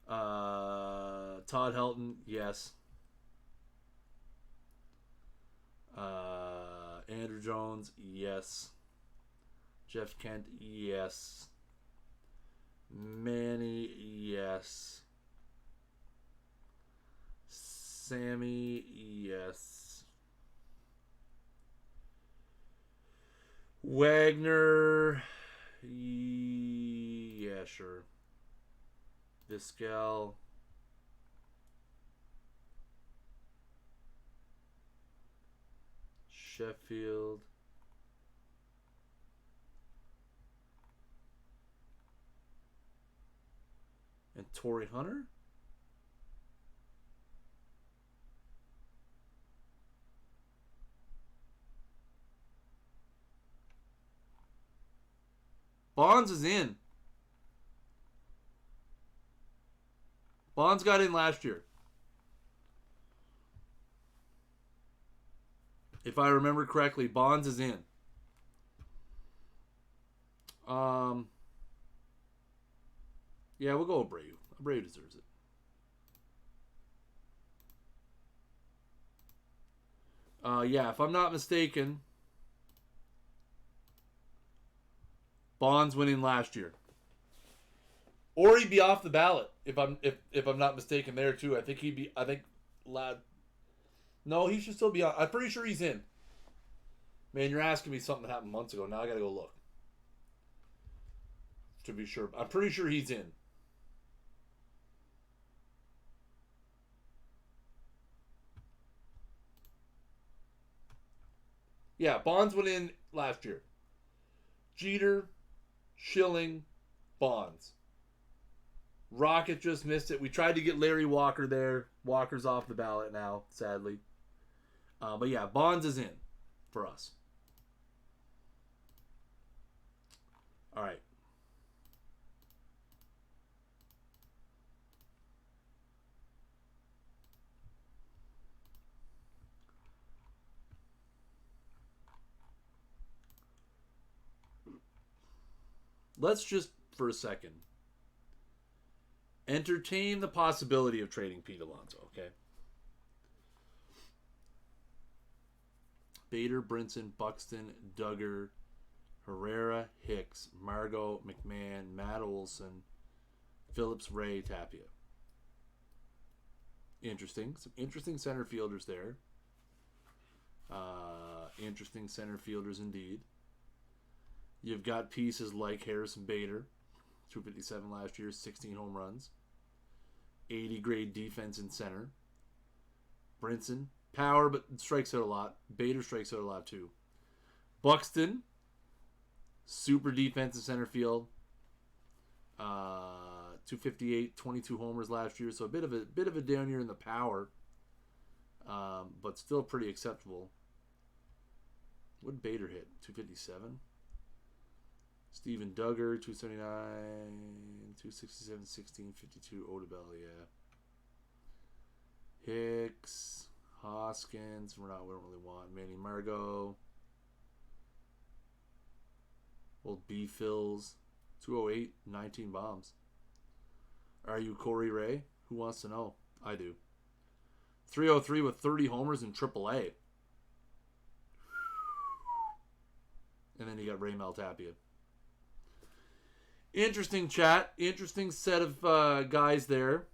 Todd Helton, yes. Andrew Jones, yes. Jeff Kent, yes. Manny, yes. Sammy, yes. Wagner, yeah, sure. Vizquel, Sheffield, and Torrey Hunter. Bonds is in. Bonds got in last year. If I remember correctly, Bonds is in. Yeah, we'll go Abreu. Abreu deserves it. Yeah, if I'm not mistaken, Bonds went in last year, or he'd be off the ballot if I'm not mistaken there too. I think he'd be. I think Lad. No, he should still be on. I'm pretty sure he's in. Man, you're asking me something that happened months ago. Now I gotta go look to be sure. I'm pretty sure he's in. Yeah, Bonds went in last year. Jeter, Schilling, Bonds. Rocket just missed it. We tried to get Larry Walker there. Walker's off the ballot now, sadly. But yeah, Bonds is in for us. All right. Let's just, for a second, entertain the possibility of trading Pete Alonso, okay? Bader, Brinson, Buxton, Duggar, Herrera, Hicks, Margot, McMahon, Matt Olson, Phillips, Ray, Tapia. Interesting. Some interesting center fielders there. Interesting center fielders indeed. You've got pieces like Harrison Bader, 257 last year, 16 home runs. 80 grade defense in center. Brinson, power, but strikes out a lot. Bader strikes out a lot too. Buxton, super defense in center field. 258, 22 homers last year, so a bit of a down year in the power, but still pretty acceptable. What did Bader hit? 257. Steven Duggar, 279, 267, 16, 52. Odubel, yeah. Hicks, Hoskins, we don't really want. Manny Margot. Old B-Fills, 208, 19 bombs. Are you Corey Ray? Who wants to know? I do. 303 with 30 homers in AAA. And then you got Raymel Tapia. Interesting chat. Interesting set of guys there.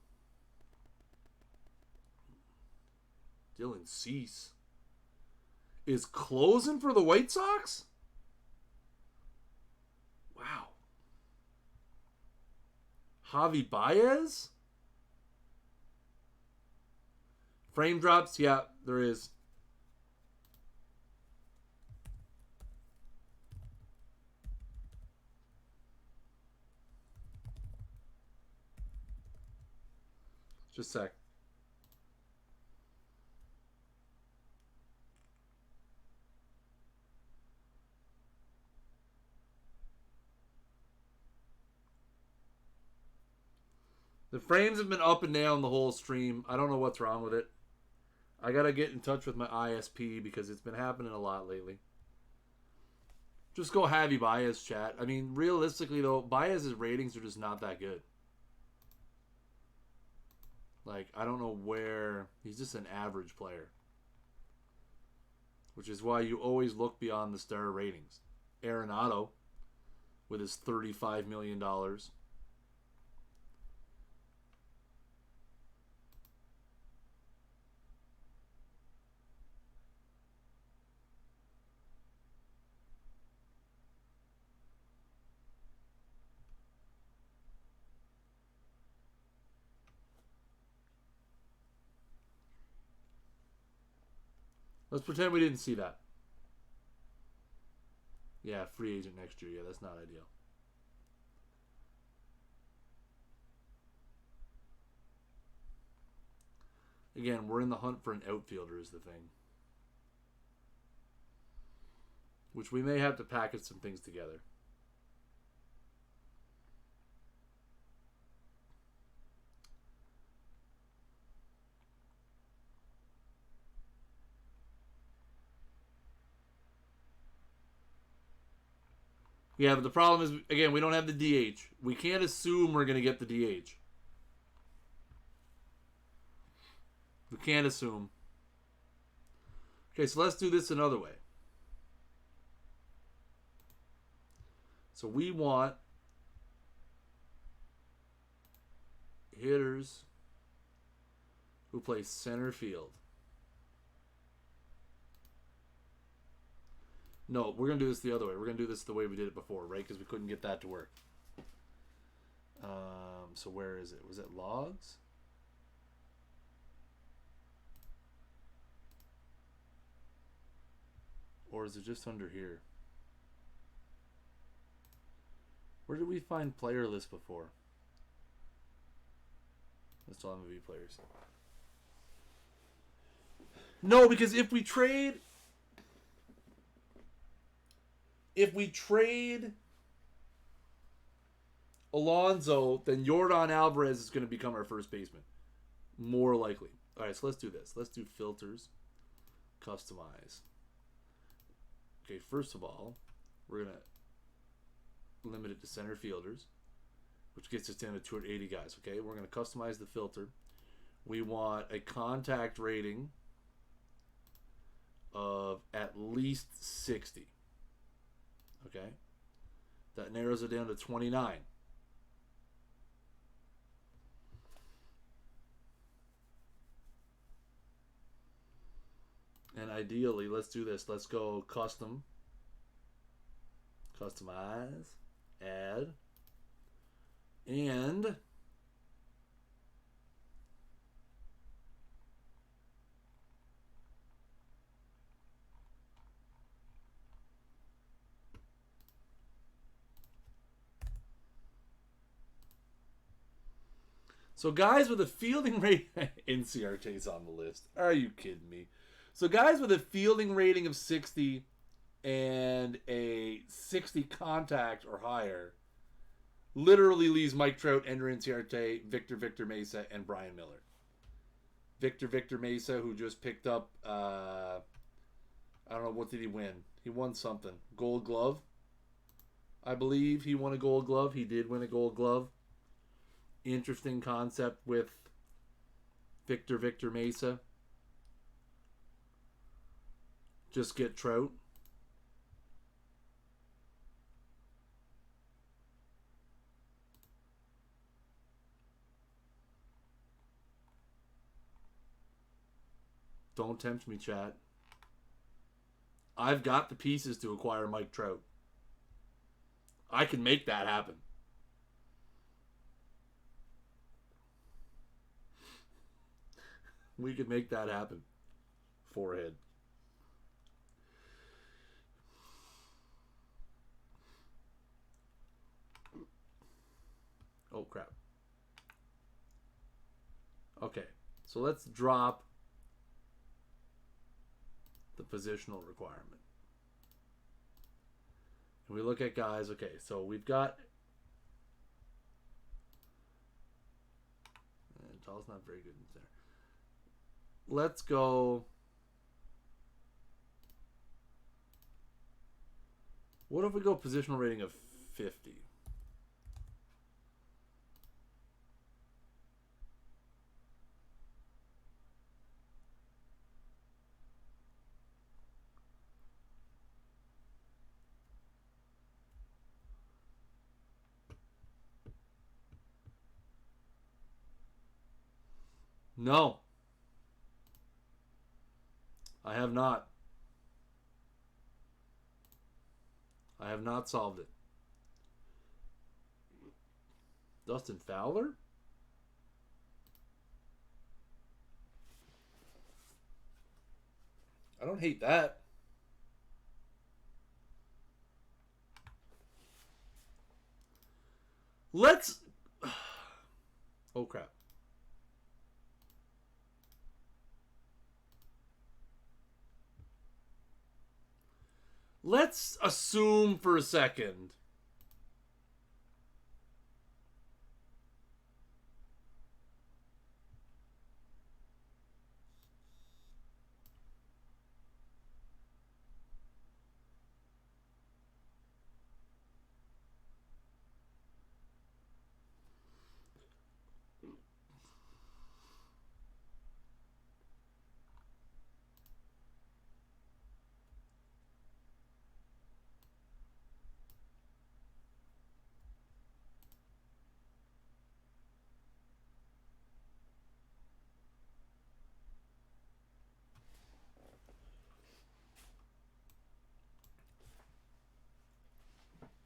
Dylan Cease is closing for the White Sox? Wow. Javi Baez? Frame drops? Yeah, there is. Just a sec. The frames have been up and down the whole stream. I don't know what's wrong with it. I gotta get in touch with my ISP because it's been happening a lot lately. Just go Javi Baez, chat. I mean, realistically, though, Baez's ratings are just not that good. Like, I don't know where... He's just an average player. Which is why you always look beyond the star ratings. Arenado, with his $35 million. Let's pretend we didn't see that. Yeah, free agent next year. Yeah, that's not ideal. Again, we're in the hunt for an outfielder is the thing. Which we may have to package some things together. Yeah, but the problem is, again, we don't have the DH. We can't assume we're going to get the DH. We can't assume. Okay, so let's do this another way. So we want hitters who play center field. No, we're going to do this the other way. We're going to do this the way we did it before, right? Because we couldn't get that to work. So where is it? Was it logs? Or is it just under here? Where did we find player list before? That's all MLB players. No, because if we trade Alonso, then Yordan Alvarez is going to become our first baseman. More likely. All right, so let's do this. Let's do filters. Customize. Okay, first of all, we're going to limit it to center fielders, which gets us down to 280 guys. Okay, we're going to customize the filter. We want a contact rating of at least 60. Okay, that narrows it down to 29. And ideally, let's do this. Let's go custom, customize, add, and so guys with a fielding rate NCRT's on the list. Are you kidding me? So guys with a fielding rating of 60 and a 60 contact or higher literally leaves Mike Trout, Ender Inciarte, Victor Mesa, and Brian Miller. Victor Mesa, who just picked up, I don't know, what did he win? He won something. Gold Glove. I believe he won a Gold Glove. He did win a Gold Glove. Interesting concept with Victor Mesa. Just get Trout. Don't tempt me, chat. I've got the pieces to acquire Mike Trout. I can make that happen. We could make that happen. Forehead. Oh, crap. Okay, so let's drop the positional requirement. And we look at guys, okay, so we've got... Tall's not very good in center. Let's go... What if we go positional rating of 50? No. I have not. I have not solved it. Dustin Fowler? I don't hate that. Let's... Oh, crap. Let's assume for a second.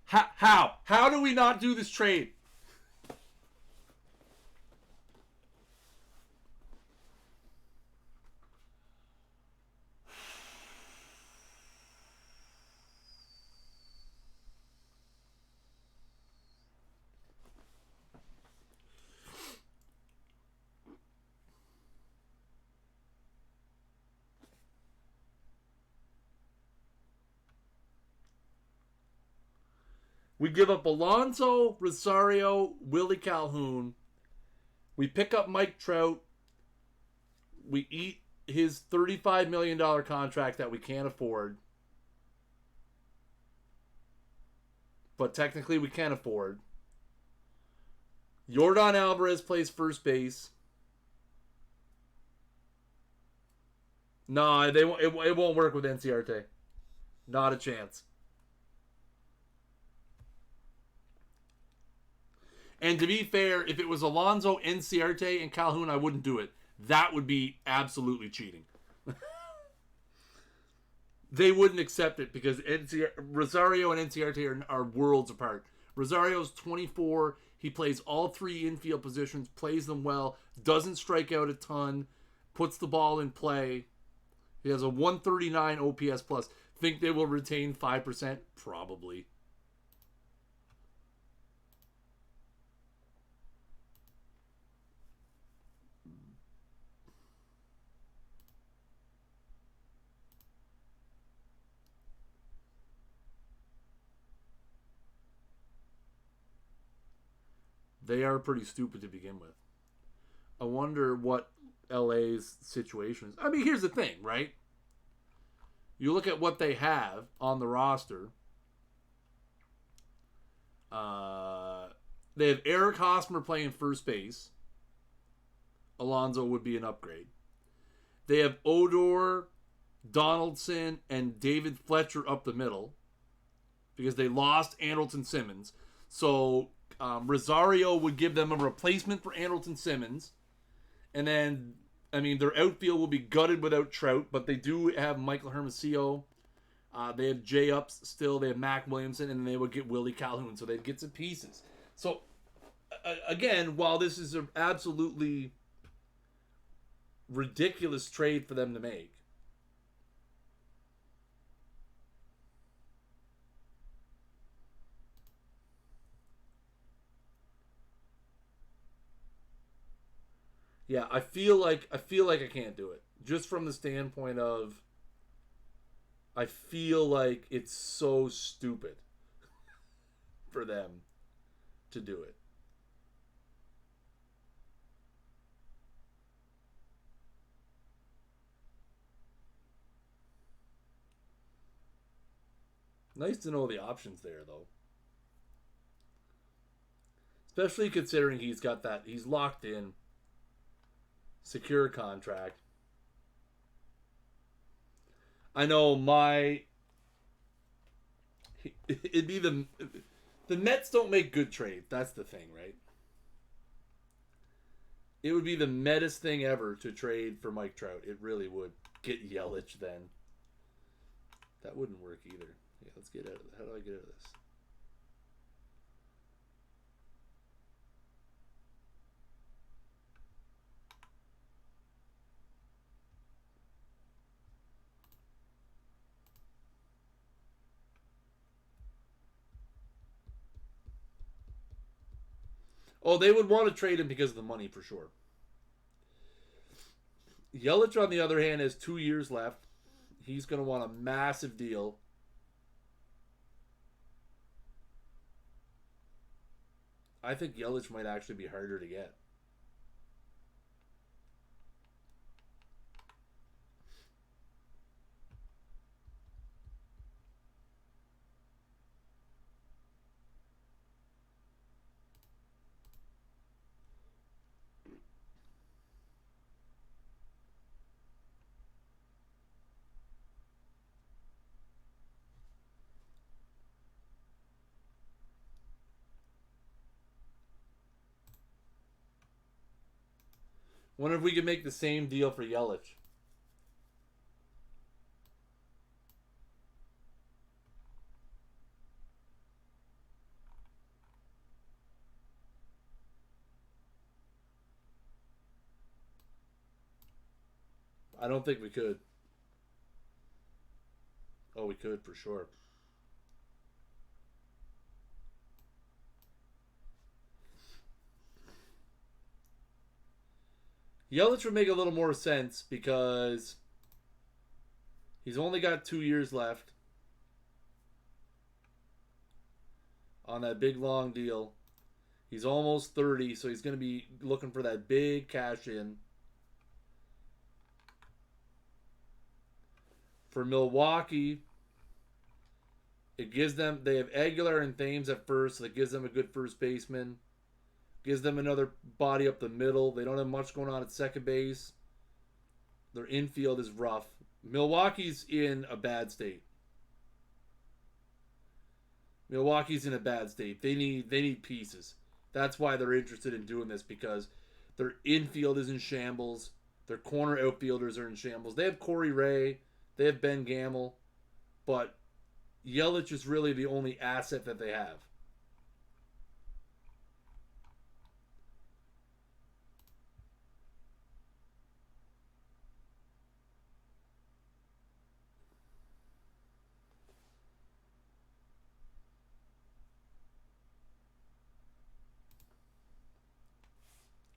How? How do we not do this trade? We give up Alonso, Rosario, Willie Calhoun. We pick up Mike Trout. We eat his $35 million contract that we can't afford. But technically we can afford. Yordan Alvarez plays first base. Nah, it won't work with NCRT. Not a chance. And to be fair, if it was Alonso, NCRT, and Calhoun, I wouldn't do it. That would be absolutely cheating. They wouldn't accept it because Rosario and NCRT are worlds apart. Rosario's 24. He plays all three infield positions, plays them well, doesn't strike out a ton, puts the ball in play. He has a 139 OPS plus. Think they will retain 5%? Probably. They are pretty stupid to begin with. I wonder what LA's situation is. I mean, here's the thing, right? You look at what they have on the roster. They have Eric Hosmer playing first base. Alonso would be an upgrade. They have Odor, Donaldson, and David Fletcher up the middle because they lost Andrelton Simmons. So Rosario would give them a replacement for Andrelton Simmons. And then, I mean, their outfield will be gutted without Trout, but they do have Michael Hermosillo. They have Jay Ups still. They have Mac Williamson, and then they would get Willie Calhoun. So they'd get some pieces. So, again, while this is an absolutely ridiculous trade for them to make, yeah, I feel like I can't do it. Just from the standpoint of I feel like it's so stupid for them to do it. Nice to know the options there, though. Especially considering he's locked in, secure contract. I know it'd be the Mets don't make good trades. That's the thing, right? It would be the mettest thing ever to trade for Mike Trout. It really would. Get Yelich then. That wouldn't work either. Yeah, let's get out of this. How do I get out of this? Oh, they would want to trade him because of the money for sure. Yelich, on the other hand, has 2 years left. He's going to want a massive deal. I think Yelich might actually be harder to get. Wonder if we could make the same deal for Yelich. I don't think we could. Oh, we could for sure. Yelich would make a little more sense because he's only got 2 years left on that big long deal. He's almost 30, so he's going to be looking for that big cash in. For Milwaukee, it gives them, they have Aguilar and Thames at first, so that gives them a good first baseman. Gives them another body up the middle. They don't have much going on at second base. Their infield is rough. Milwaukee's in a bad state. They need pieces. That's why they're interested in doing this, because their infield is in shambles. Their corner outfielders are in shambles. They have Corey Ray. They have Ben Gamel. But Yelich is really the only asset that they have.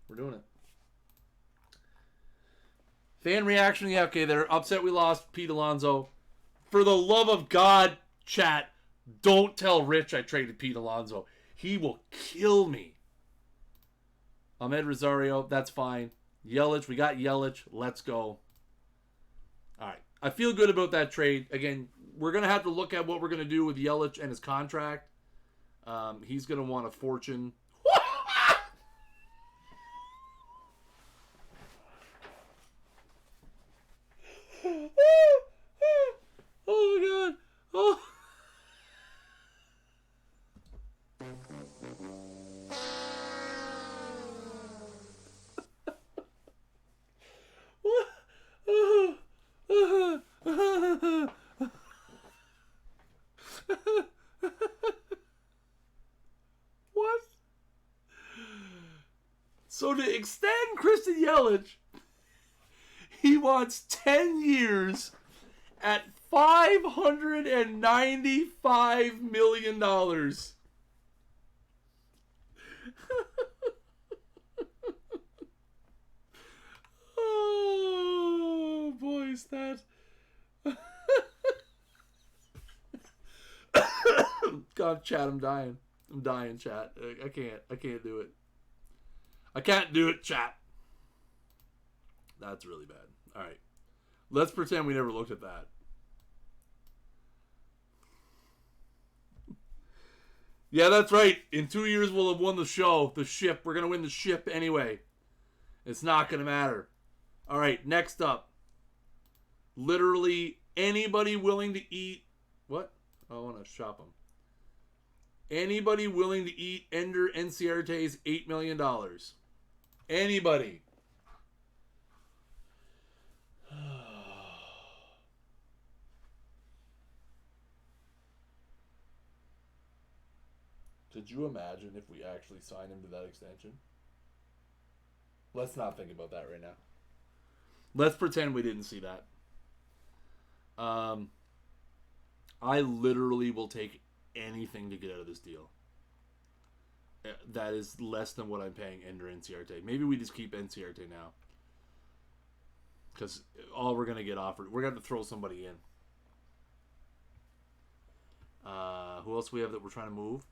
We're doing it. Fan reaction. Yeah, okay, they're upset we lost Pete Alonso. For the love of God, chat, don't tell Rich I traded Pete Alonso. He will kill me. Ahmed Rosario, that's fine. Yelich, we got Yelich. Let's go. All right. I feel good about that trade. Again, we're going to have to look at what we're going to do with Yelich and his contract. He's going to want a fortune. Oh my God. Oh. What? So to extend Christian Yelich, he wants 10 years at $595 million. Oh, boys, that. God, chat, I'm dying. I'm dying, chat. I can't do it. I can't do it, chat. That's really bad. All right. Let's pretend we never looked at that. Yeah, that's right. In 2 years, we'll have won the show, the ship. We're going to win the ship anyway. It's not going to matter. All right, next up. Literally anybody willing to eat. What? I want to shop them. Anybody willing to eat Ender Enciarte's $8 million. Anybody. Could you imagine if we actually signed him to that extension? Let's not think about that right now. Let's pretend we didn't see that. I literally will take anything to get out of this deal. That is less than what I'm paying Ender Enciarte. Maybe we just keep Enciarte now. Because all we're going to get offered, we're going to throw somebody in. Who else we have that we're trying to move?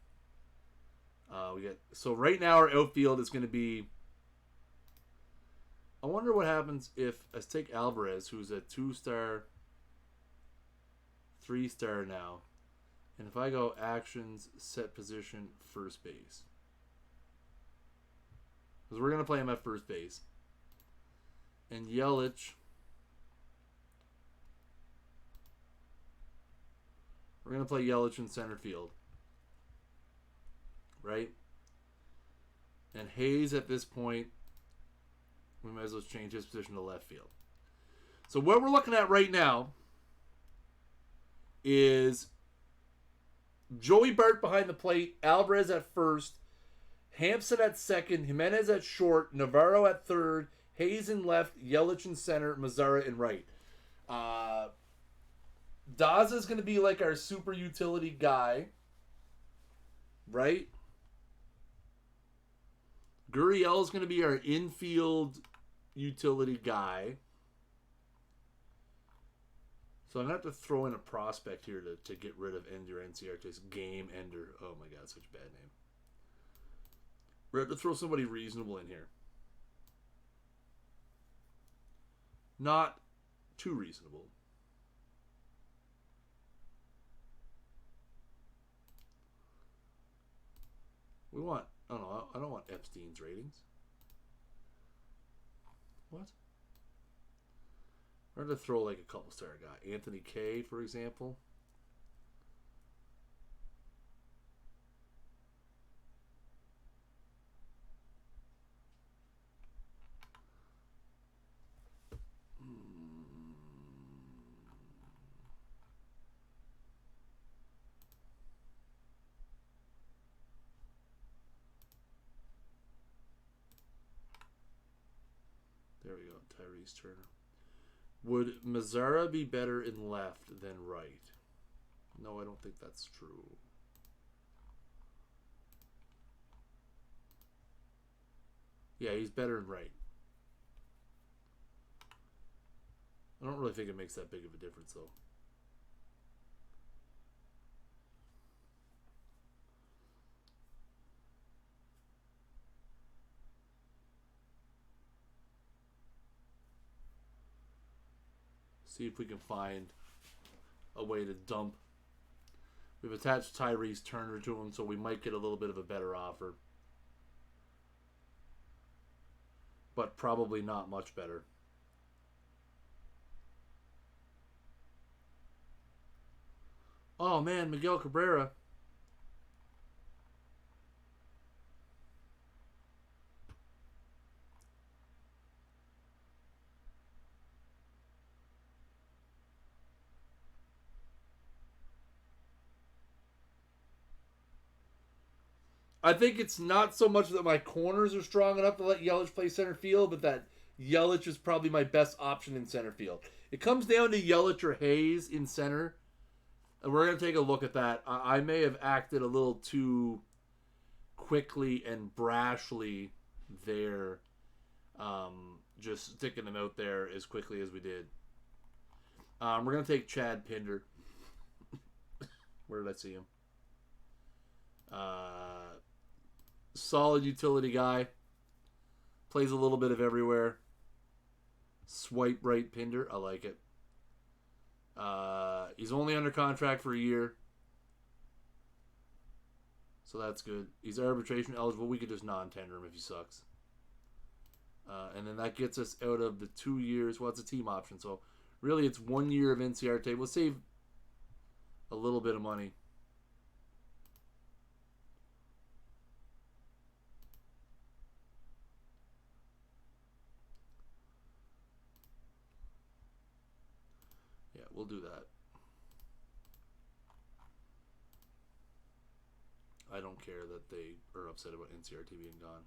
So right now our outfield is going to be. I wonder what happens if let's take Alvarez, who's a 2-star, 3-star now, and if I go actions, set position, first base, because we're going to play him at first base, and Yelich, we're going to play Yelich in center field, right? And Hayes at this point, we might as well change his position to left field. So what we're looking at right now is Joey Bart behind the plate, Alvarez at first, Hampson at second, Jimenez at short, Navarro at third, Hayes in left, Yelich in center, Mazzara in right. Daza is going to be like our super utility guy, right? Gurriel is going to be our infield utility guy. So I'm going to have to throw in a prospect here to get rid of Ender Enciarte's game ender. Oh my God, such a bad name. We're going to have to throw somebody reasonable in here. Not too reasonable. We want, I don't know, I don't want Epstein's ratings. What? We're going to throw like a couple star guy. Anthony K, for example. There we go, Tyrese Turner. Would Mazzara be better in left than right? No, I don't think that's true. Yeah, he's better in right. I don't really think it makes that big of a difference, though. See if we can find a way to dump. We've attached Tyrese Turner to him, so we might get a little bit of a better offer. But probably not much better. Oh man, Miguel Cabrera. I think it's not so much that my corners are strong enough to let Yelich play center field, but that Yelich is probably my best option in center field. It comes down to Yelich or Hayes in center. And we're going to take a look at that. I may have acted a little too quickly and brashly there. Just sticking them out there as quickly as we did. We're going to take Chad Pinder. Where did I see him? Solid utility guy. Plays a little bit of everywhere. Swipe right Pinder. I like it. He's only under contract for a year. So that's good. He's arbitration eligible. We could just non-tender him if he sucks. And then that gets us out of the 2 years. Well, it's a team option, so really it's 1 year of NCR. We'll save a little bit of money. Yeah, we'll do that. I don't care that they are upset about NCRT being gone.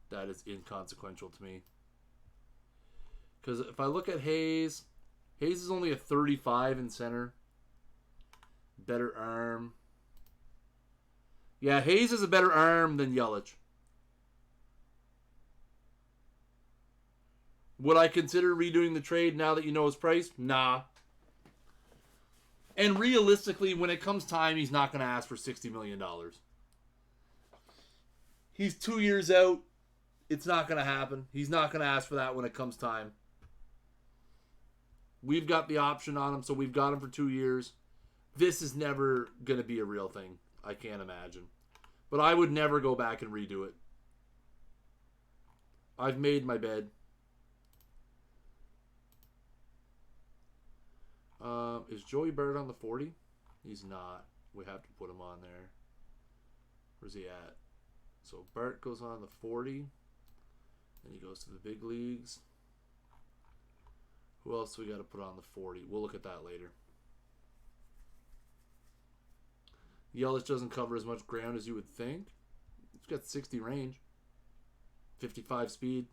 That is inconsequential to me. Because if I look at Hayes, Hayes is only a 35 in center. Better arm. Yeah, Hayes is a better arm than Yelich. Would I consider redoing the trade now that you know his price? Nah. And realistically, when it comes time, he's not going to ask for $60 million. He's 2 years out. It's not going to happen. He's not going to ask for that when it comes time. We've got the option on him, so we've got him for 2 years. This is never going to be a real thing. I can't imagine. But I would never go back and redo it. I've made my bed. Is Joey Bart on the 40? He's not. We have to put him on there. Where's he at? So Bart goes on the 40. Then he goes to the big leagues. Who else do we got to put on the 40? We'll look at that later. Yelich doesn't cover as much ground as you would think. He's got 60 range. 55 speed.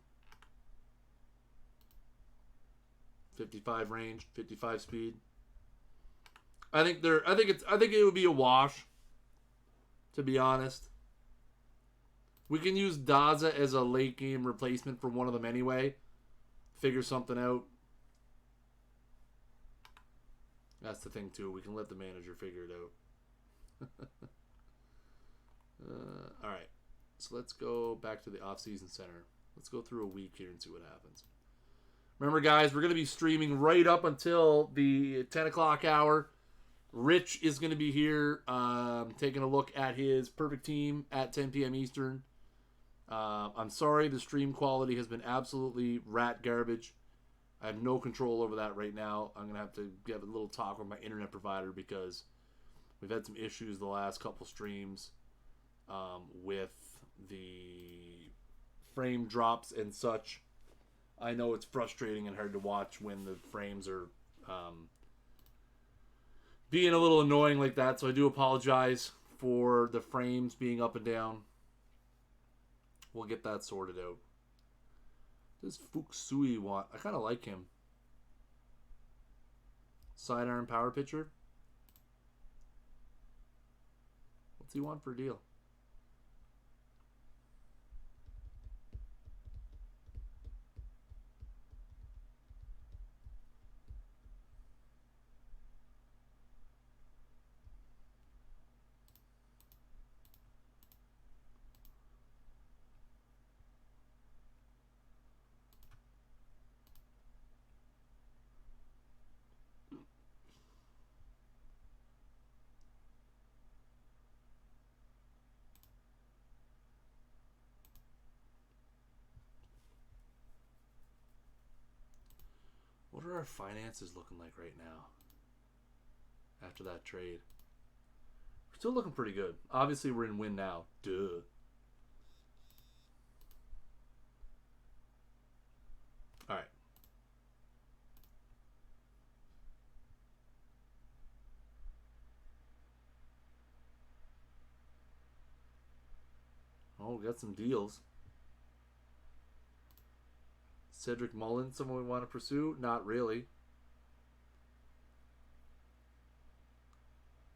55 range, 55 speed. I think it would be a wash, to be honest. We can use Daza as a late game replacement for one of them anyway. Figure something out. That's the thing too. We can let the manager figure it out. All right. So let's go back to the off-season center. Let's go through a week here and see what happens. Remember, guys, we're going to be streaming right up until the 10 o'clock hour. Rich is going to be here taking a look at his perfect team at 10 p.m. Eastern. I'm sorry, the stream quality has been absolutely rat garbage. I have no control over that right now. I'm going to have to have a little talk with my internet provider because we've had some issues the last couple streams with the frame drops and such. I know it's frustrating and hard to watch when the frames are being a little annoying like that, so I do apologize for the frames being up and down. We'll get that sorted out. Does Fuksui want? I kind of like him. Sidearm power pitcher. What's he want for a deal? What are our finances looking like right now after that trade? We're still looking pretty good. Obviously, we're in win now. Duh. All right. Oh, we got some deals. Cedric Mullen, someone we want to pursue? Not really.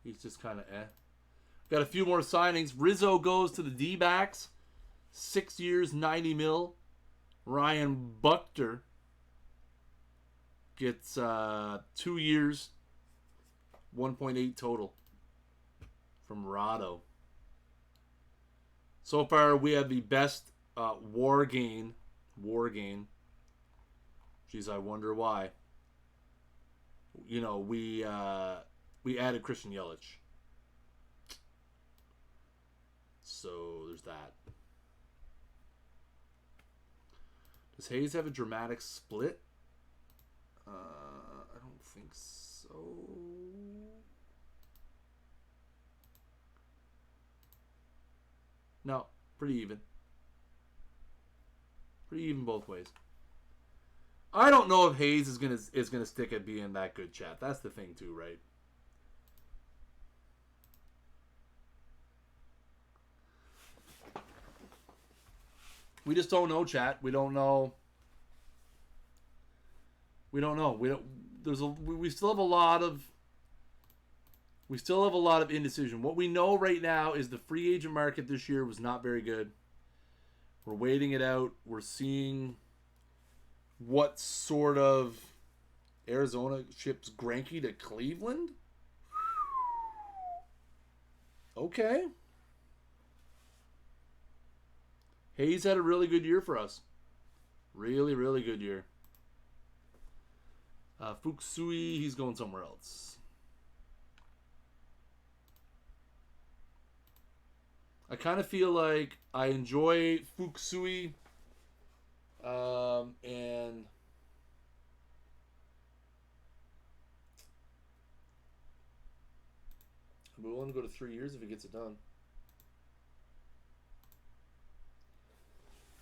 He's just kind of eh. Got a few more signings. Rizzo goes to the D-backs. 6 years, 90 mil. Ryan Buchter gets 2 years, 1.8 total from Rado. So far, we have the best war gain. Geez, I wonder why. You know, we added Christian Yelich. So there's that. Does Hayes have a dramatic split? I don't think so. No, pretty even. Pretty even both ways. I don't know if Hayes is gonna stick at being that good, chat. That's the thing too, right? We just don't know, chat. We don't know. We don't know. We still have a lot of. We still have a lot of indecision. What we know right now is the free agent market this year was not very good. We're waiting it out. We're seeing what sort of Arizona ships Greinke to Cleveland. Okay. Hayes had a really good year for us. Really, really good year. Fuksui, he's going somewhere else. I kind of feel like I enjoy Fuksui. And I'm willing to go to 3 years if he gets it done.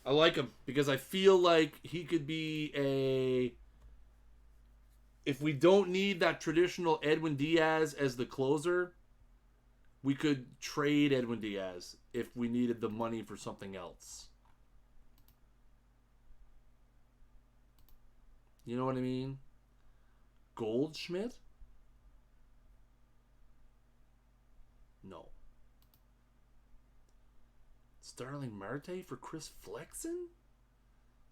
I like him because I feel like he could be a. If we don't need that traditional Edwin Diaz as the closer, we could trade Edwin Diaz if we needed the money for something else. You know what I mean? Goldschmidt? No. Starling Marte for Chris Flexen?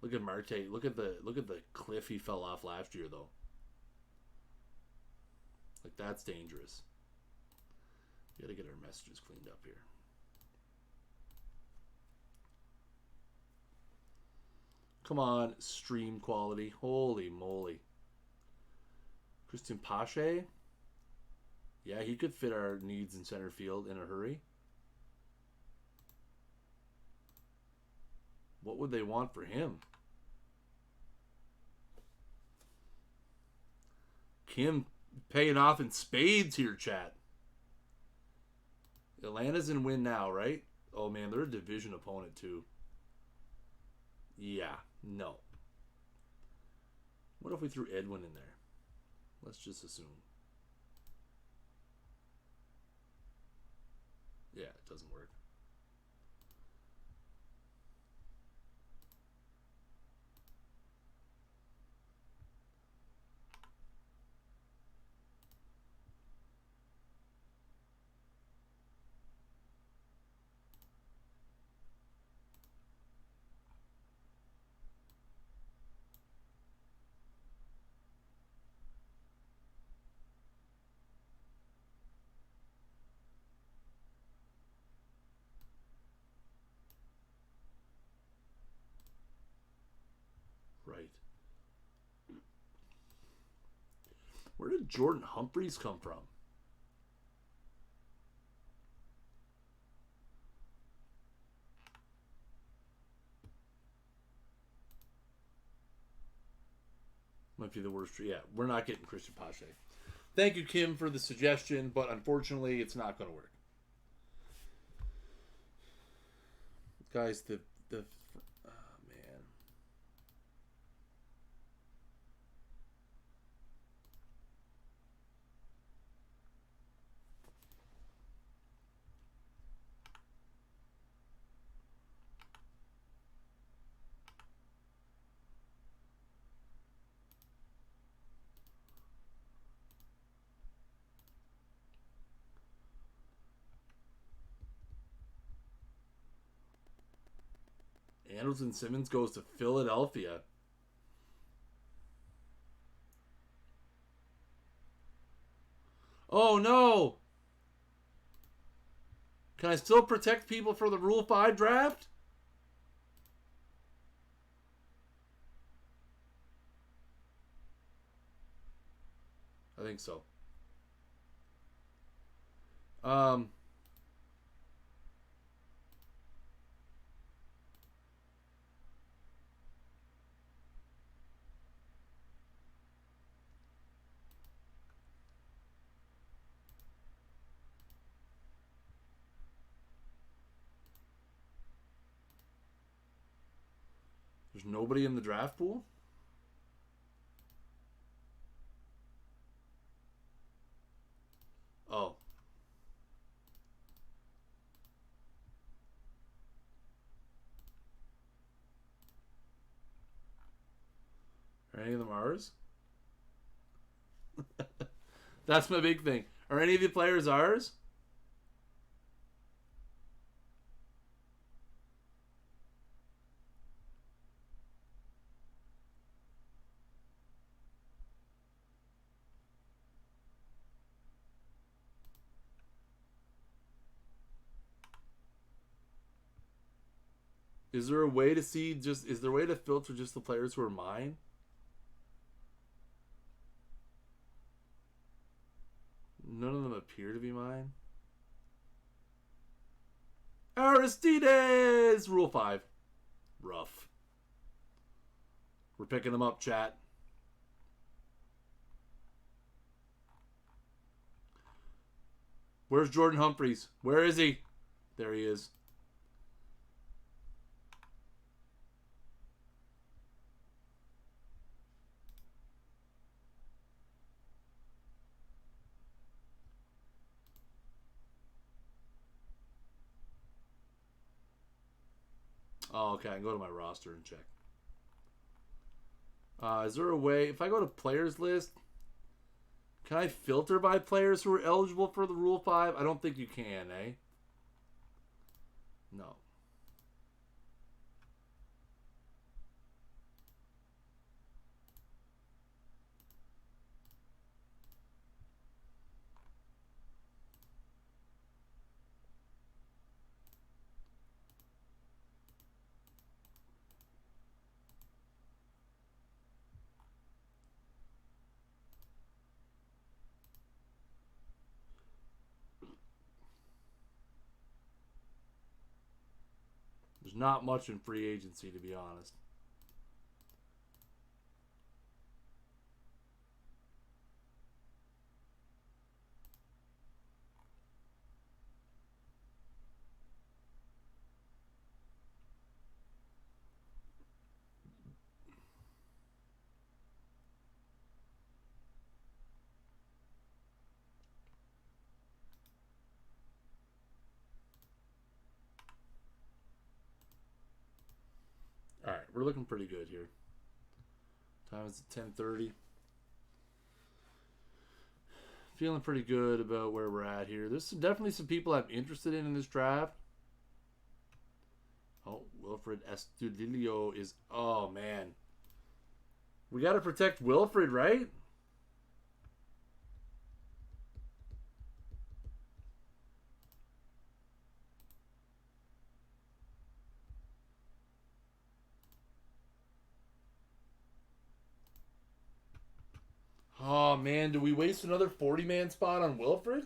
Look at Marte. Look at the cliff he fell off last year, though. Like, that's dangerous. We gotta get our messages cleaned up here. Come on, stream quality. Holy moly. Christian Pache? Yeah, he could fit our needs in center field in a hurry. What would they want for him? Kim paying off in spades here, chat. Atlanta's in win now, right? Oh, man, they're a division opponent, too. Yeah, no. What if we threw Edwin in there? Let's just assume. Yeah, it doesn't work. Right. Where did Jordan Humphreys come from? Might be the worst. Yeah, we're not getting Christian Pache. Thank you, Kim, for the suggestion, but unfortunately, it's not going to work. Guys, the man. Anderson Simmons goes to Philadelphia. Oh, no! Can I still protect people for the Rule 5 draft? I think so. There's nobody in the draft pool? Oh. Are any of them ours? That's my big thing. Are any of the players ours? Is there a way to see just... Is there a way to filter just the players who are mine? None of them appear to be mine. Aristides! Rule 5. Rough. We're picking them up, chat. Where's Jordan Humphreys? Where is he? There he is. Oh, okay. I can go to my roster and check. Is there a way... If I go to players list... Can I filter by players who are eligible for the Rule 5? I don't think you can, eh? No. There's not much in free agency, to be honest. Alright, we're looking pretty good here. Time is 10:30. Feeling pretty good about where we're at here. There's definitely some people I'm interested in this draft. Oh, Wilfred Estudillo is... Oh, man. We got to protect Wilfred, right? Oh, man. Do we waste another 40-man spot on Wilfred?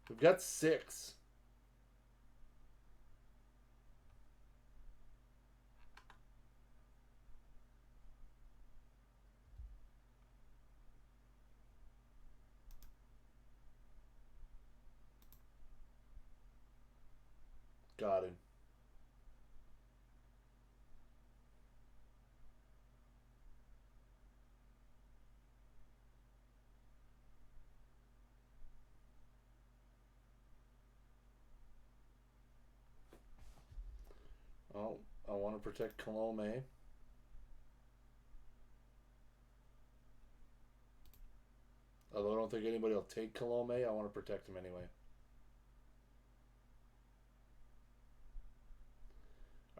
We've got 6. Got him. Oh, I want to protect Colome. Although I don't think anybody will take Colome, I want to protect him anyway.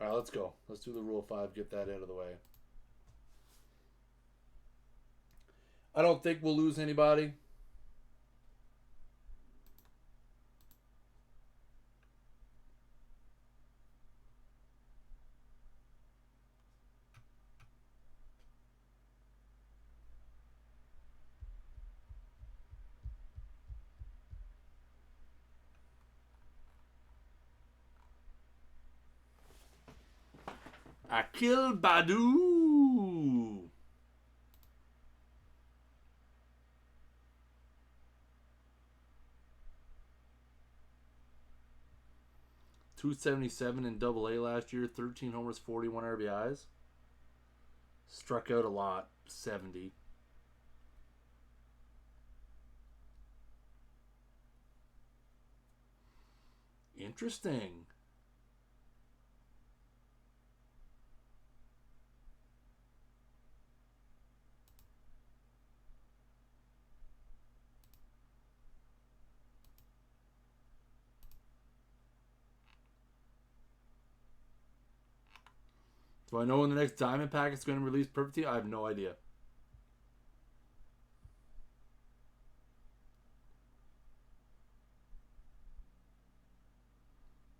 Alright, let's go. Let's do the Rule 5, get that out of the way. I don't think we'll lose anybody. Akil Badu. 277 in Double A last year. 13 homers, 41 RBIs. Struck out a lot. 70. Interesting. Do I know when the next Diamond Pack is going to release Perfect Team? I have no idea.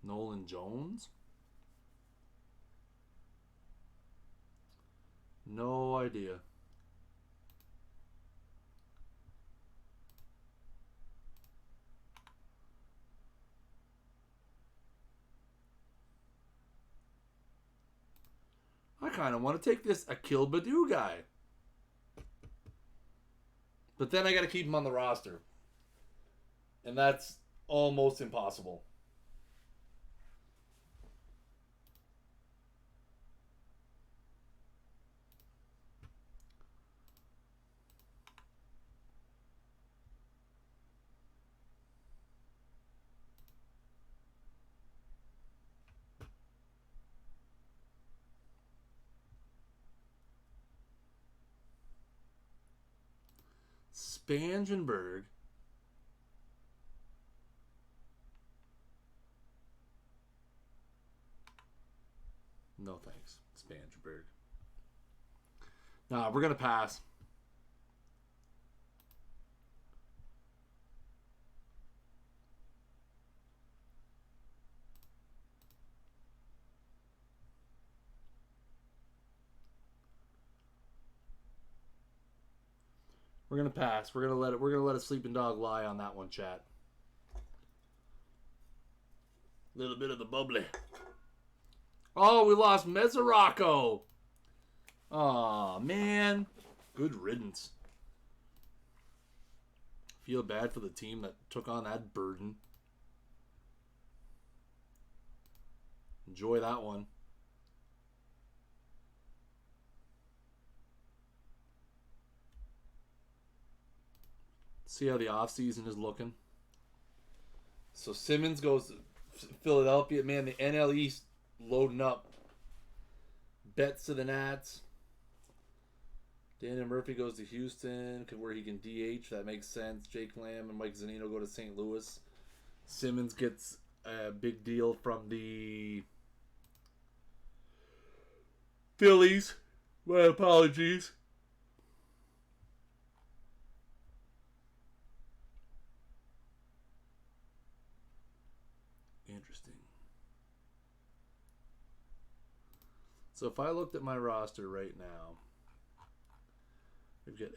Nolan Jones? No idea. I kind of want to take this Akil Baddoo guy. But then I got to keep him on the roster. And that's almost impossible. Spangenberg. No thanks, Spangenberg. Nah, we're going to pass. We're gonna pass. We're gonna let a sleeping dog lie on that one, chat. Little bit of the bubbly. Oh, we lost Mesoraco. Aw, man. Good riddance. Feel bad for the team that took on that burden. Enjoy that one. See how the offseason is looking. So Simmons goes to Philadelphia. Man, the NL East loading up. Betts to the Nats. Daniel Murphy goes to Houston where he can DH. That makes sense. Jake Lamb and Mike Zunino go to St. Louis. Simmons gets a big deal from the Phillies. My apologies. Interesting. So if I looked at my roster right now, we've got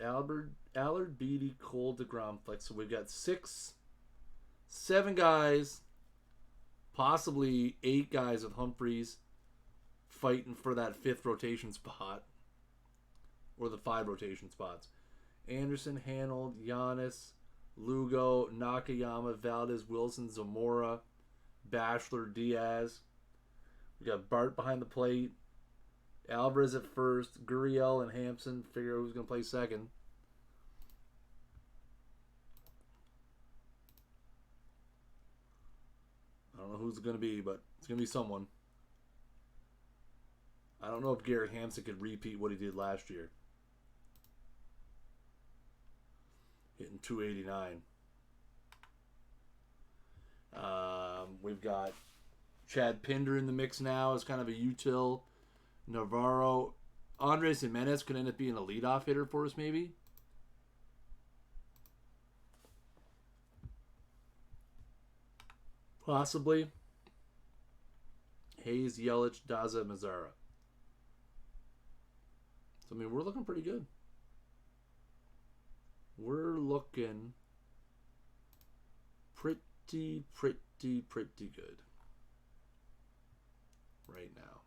Allard, Beatty, Cole, DeGrom, Flex. So we've got 7 guys, possibly 8 guys with Humphreys fighting for that 5th rotation spot, or the 5 rotation spots. Anderson, Hanold, Giannis, Lugo, Nakayama, Valdez, Wilson, Zamora, Bachelor, Diaz. We got Bart behind the plate. Alvarez at first. Gurriel and Hampson. Figure out who's going to play second. I don't know who's going to be, but it's going to be someone. I don't know if Garrett Hampson could repeat what he did last year. Hitting 289. We've got Chad Pinder in the mix now as kind of a util. Navarro. Andres Jimenez could end up being a leadoff hitter for us, maybe. Possibly. Hayes, Yelich, Daza, Mazzara. So, I mean, we're looking pretty good. We're looking pretty good right now.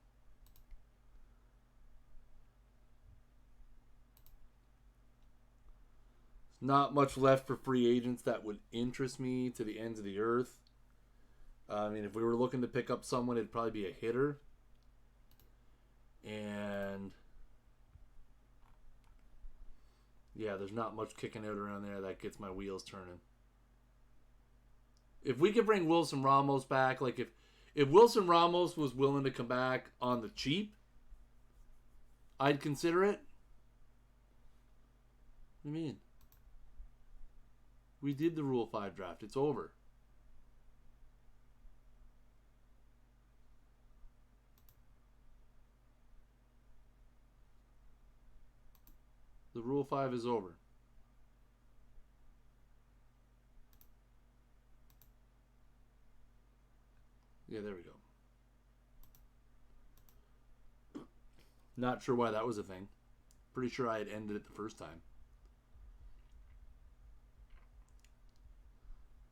There's not much left for free agents that would interest me to the ends of the earth. I mean, if we were looking to pick up someone, it'd probably be a hitter. And yeah, there's not much kicking out around there that gets my wheels turning. If we could bring Wilson Ramos back, like if Wilson Ramos was willing to come back on the cheap, I'd consider it. What do you mean? We did the Rule 5 draft. It's over. The Rule 5 is over. Yeah, there we go. Not sure why that was a thing. Pretty sure I had ended it the first time.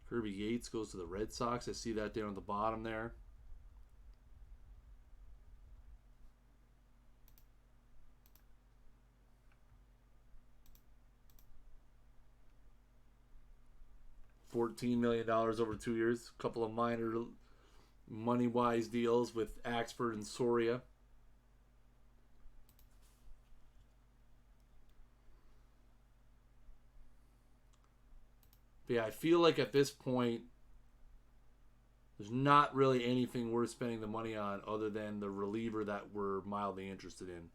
Kirby Yates goes to the Red Sox. I see that down at the bottom there. $14 million over 2 years. A couple of minor money-wise deals with Axford and Soria. But yeah, I feel like at this point, there's not really anything worth spending the money on other than the reliever that we're mildly interested in.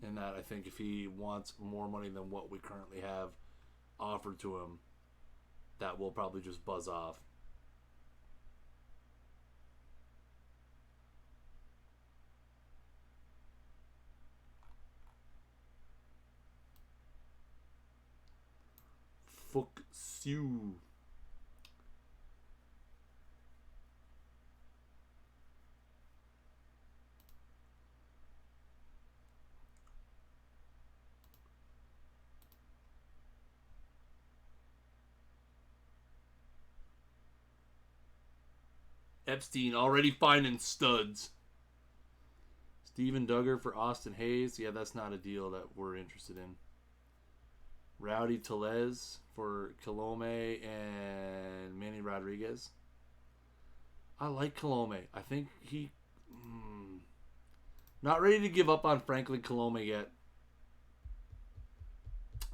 And that I think if he wants more money than what we currently have offered to him, that will probably just buzz off. Fuck you. Epstein already finding studs. Steven Duggar for Austin Hayes. Yeah, that's not a deal that we're interested in. Rowdy Tellez for Colome and Manny Rodriguez. I like Colome. I think he... not ready to give up on Franklin Colome yet.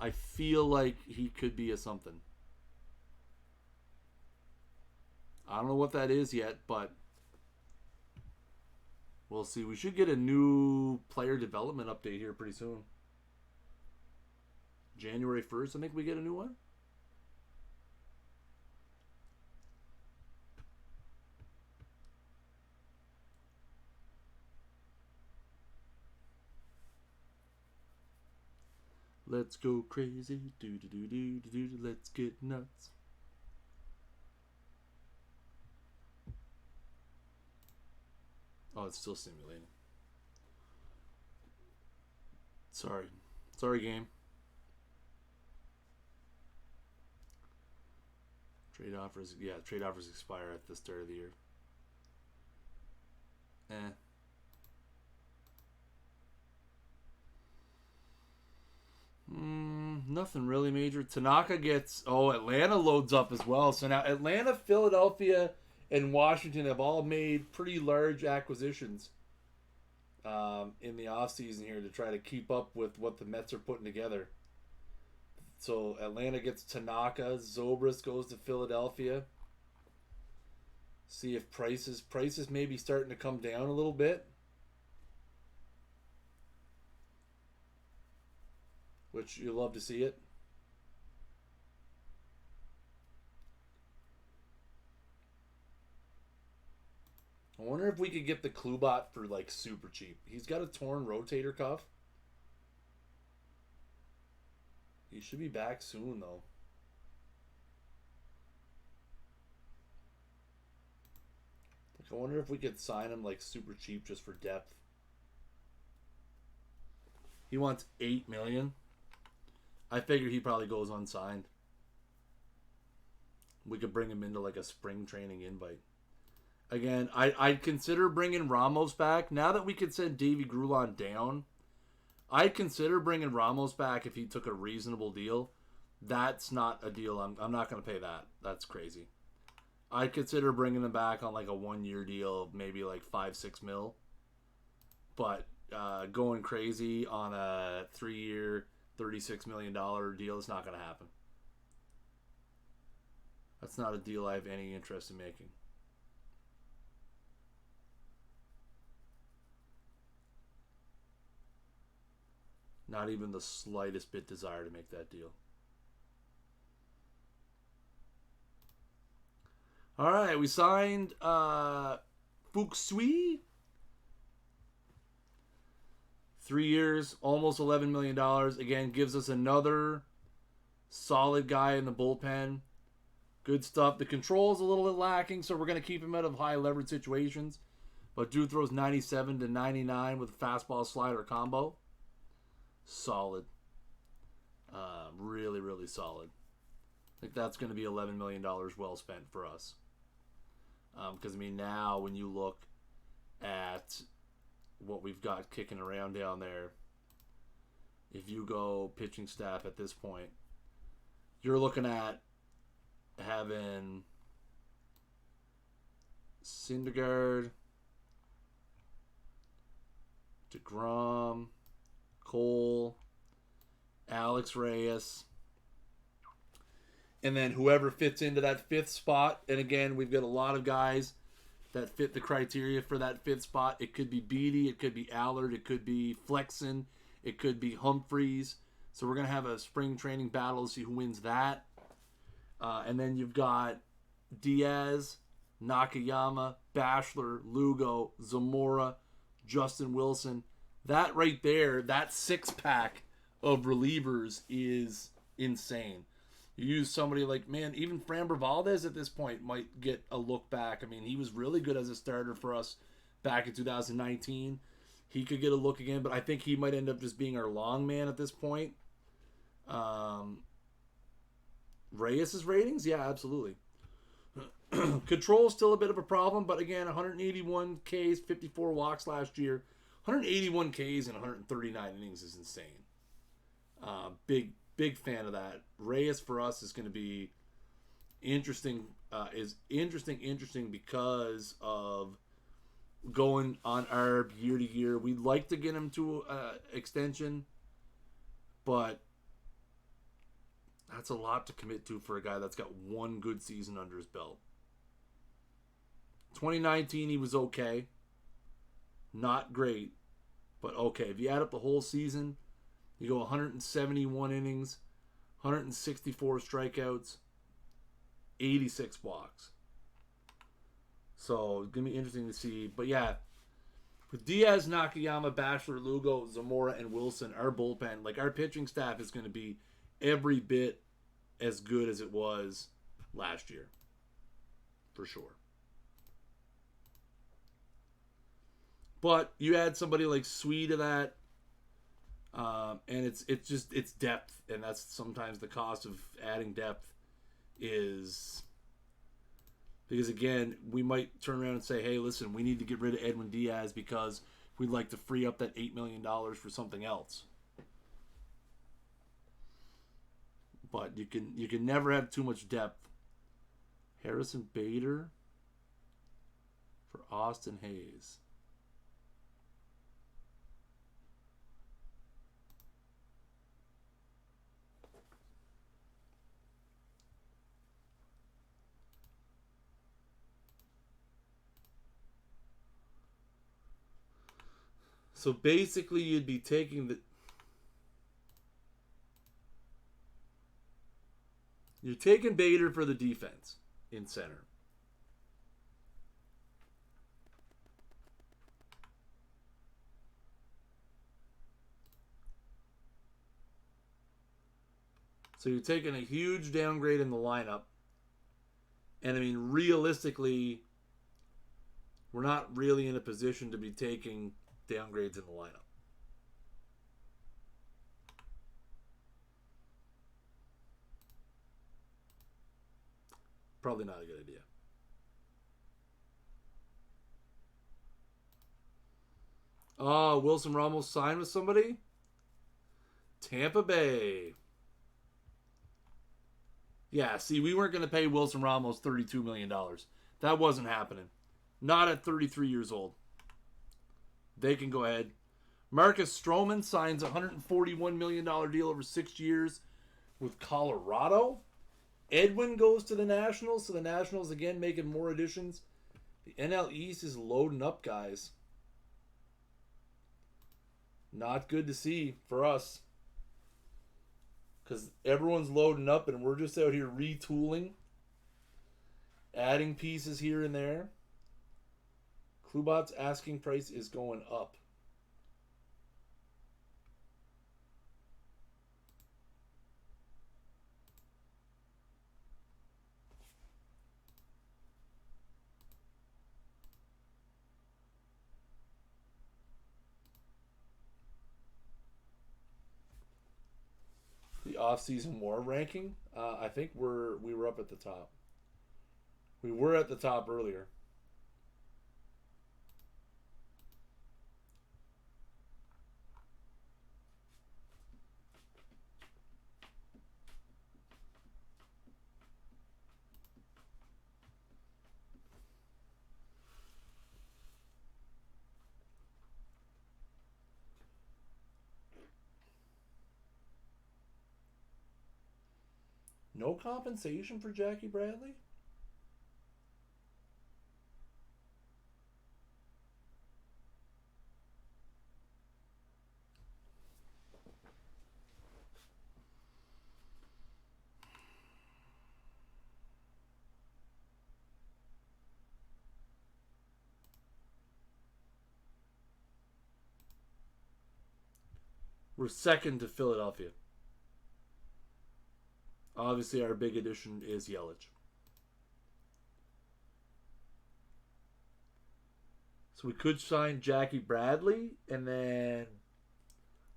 I feel like he could be a something. I don't know what that is yet, but we'll see. We should get a new player development update here pretty soon. January 1st, I think we get a new one. Let's go crazy. Do do do do do do. Let's get nuts. Oh, it's still simulating. Sorry. Sorry, game. Trade offers. Yeah, trade offers expire at the start of the year. Nothing really major. Tanaka gets... Oh, Atlanta loads up as well. So now Atlanta, Philadelphia, and Washington have all made pretty large acquisitions in the offseason here to try to keep up with what the Mets are putting together. So Atlanta gets Tanaka. Zobrist goes to Philadelphia. See if prices maybe starting to come down a little bit. Which you love to see it. I wonder if we could get the Klubot for like super cheap. He's got a torn rotator cuff. He should be back soon though. Like, I wonder if we could sign him like super cheap just for depth. He wants $8 million. I figure he probably goes unsigned. We could bring him into like a spring training invite. Again, I'd consider bringing Ramos back. Now that we could send Davey Grulon down, I'd consider bringing Ramos back if he took a reasonable deal. That's not a deal. I'm not going to pay that. That's crazy. I'd consider bringing him back on like a 1-year deal, maybe like 5-6 mil. But going crazy on a 3-year, $36 million deal is not going to happen. That's not a deal I have any interest in making. Not even the slightest bit desire to make that deal. All right, we signed Fuxui. 3 years, almost $11 million. Again, gives us another solid guy in the bullpen. Good stuff. The control is a little bit lacking, so we're going to keep him out of high leverage situations. But dude throws 97 to 99 with a fastball slider combo. Solid. Really, really solid. I think that's going to be $11 million well spent for us. Because, I mean, now when you look at what we've got kicking around down there, if you go pitching staff at this point, you're looking at having Syndergaard, DeGrom, Cole, Alex Reyes, and then whoever fits into that fifth spot. And again, we've got a lot of guys that fit the criteria for that fifth spot. It could be Beatty, it could be Allard, it could be Flexen, it could be Humphreys. So we're going to have a spring training battle to see who wins that. And then you've got Diaz, Nakayama, Bachelor, Lugo, Zamora, Justin Wilson. That right there, that 6-pack of relievers is insane. You use somebody like, man, even Framber Valdez at this point might get a look back. I mean, he was really good as a starter for us back in 2019. He could get a look again, but I think he might end up just being our long man at this point. Reyes' ratings? Yeah, absolutely. Control is still a bit of a problem, but again, 181 Ks, 54 walks last year. 181 Ks in 139 innings is insane. Big fan of that. Reyes for us is going to be interesting. Interesting because of going on ARB year to year. We'd like to get him to extension, but that's a lot to commit to for a guy that's got one good season under his belt. 2019, he was okay. Not great, but okay. If you add up the whole season, you go 171 innings, 164 strikeouts, 86 walks. So it's going to be interesting to see. But yeah, with Diaz, Nakayama, Bachelor, Lugo, Zamora, and Wilson, our bullpen, like our pitching staff is going to be every bit as good as it was last year. For sure. But you add somebody like Swee to that, and it's depth, and that's sometimes the cost of adding depth is because again we might turn around and say, hey, listen, we need to get rid of Edwin Diaz because we'd like to free up that $8 million for something else. But you can never have too much depth. Harrison Bader for Austin Hayes. So basically, you'd be taking you're taking Bader for the defense in center. So you're taking a huge downgrade in the lineup. And I mean, realistically, we're not really in a position to be taking downgrades in the lineup. Probably not a good idea. Oh, Wilson Ramos signed with somebody? Tampa Bay. Yeah, see, we weren't going to pay Wilson Ramos $32 million. That wasn't happening. Not at 33 years old. They can go ahead. Marcus Stroman signs a $141 million deal over 6 years with Colorado. Edwin goes to the Nationals, so the Nationals again making more additions. The NL East is loading up, guys. Not good to see for us. Because everyone's loading up and we're just out here retooling. Adding pieces here and there. Klubat's asking price is going up. The off-season WAR ranking, I think we were up at the top. We were at the top earlier. No compensation for Jackie Bradley? We're second to Philadelphia. Obviously, our big addition is Yelich. So we could sign Jackie Bradley, and then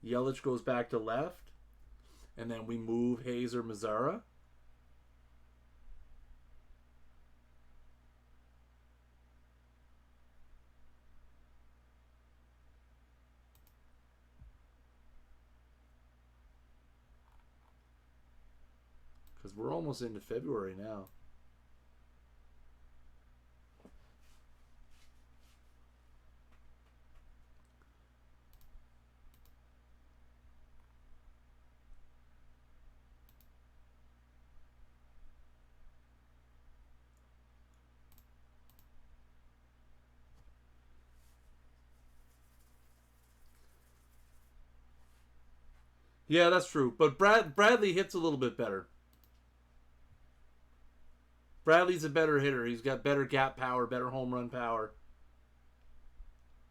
Yelich goes back to left, and then we move Hayes or Mazzara. Because we're almost into February now. Yeah, that's true. But Bradley hits a little bit better. Bradley's a better hitter. He's got better gap power, better home run power.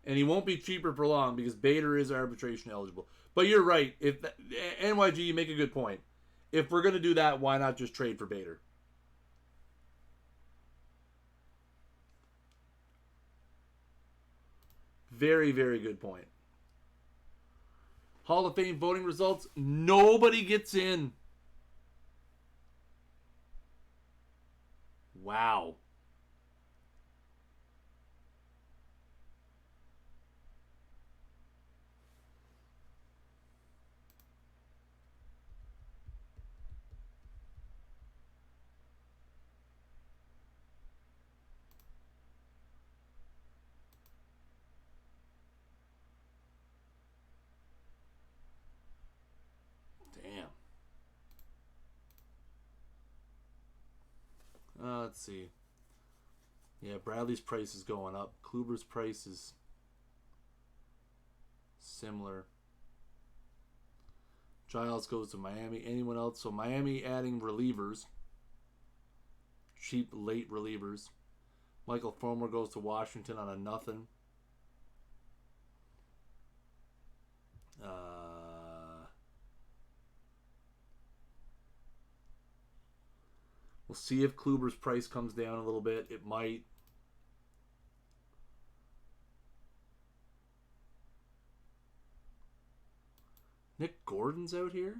And he won't be cheaper for long because Bader is arbitration eligible. But you're right. If NYG, you make a good point. If we're going to do that, why not just trade for Bader? Very, very good point. Hall of Fame voting results. Nobody gets in. Wow. Damn. Let's see. Yeah, Bradley's price is going up. Kluber's price is similar. Giles goes to Miami. Anyone else? So Miami adding relievers. Cheap late relievers. Michael Fulmer goes to Washington on a nothing. We'll see if Kluber's price comes down a little bit. It might. Nick Gordon's out here?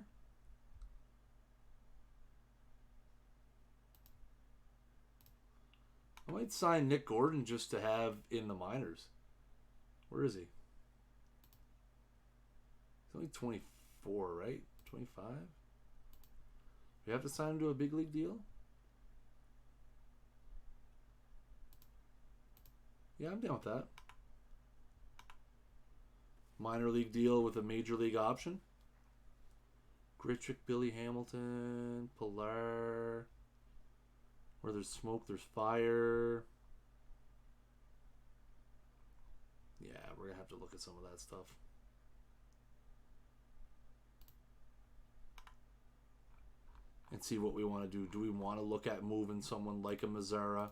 I might sign Nick Gordon just to have in the minors. Where is he? He's only 24, right? 25? We have to sign him to a big league deal? Yeah, I'm down with that. Minor league deal with a major league option. Grichuk, Billy Hamilton, Pilar. Where there's smoke, there's fire. Yeah, we're going to have to look at some of that stuff. And see what we want to do. Do we want to look at moving someone like a Mazzara?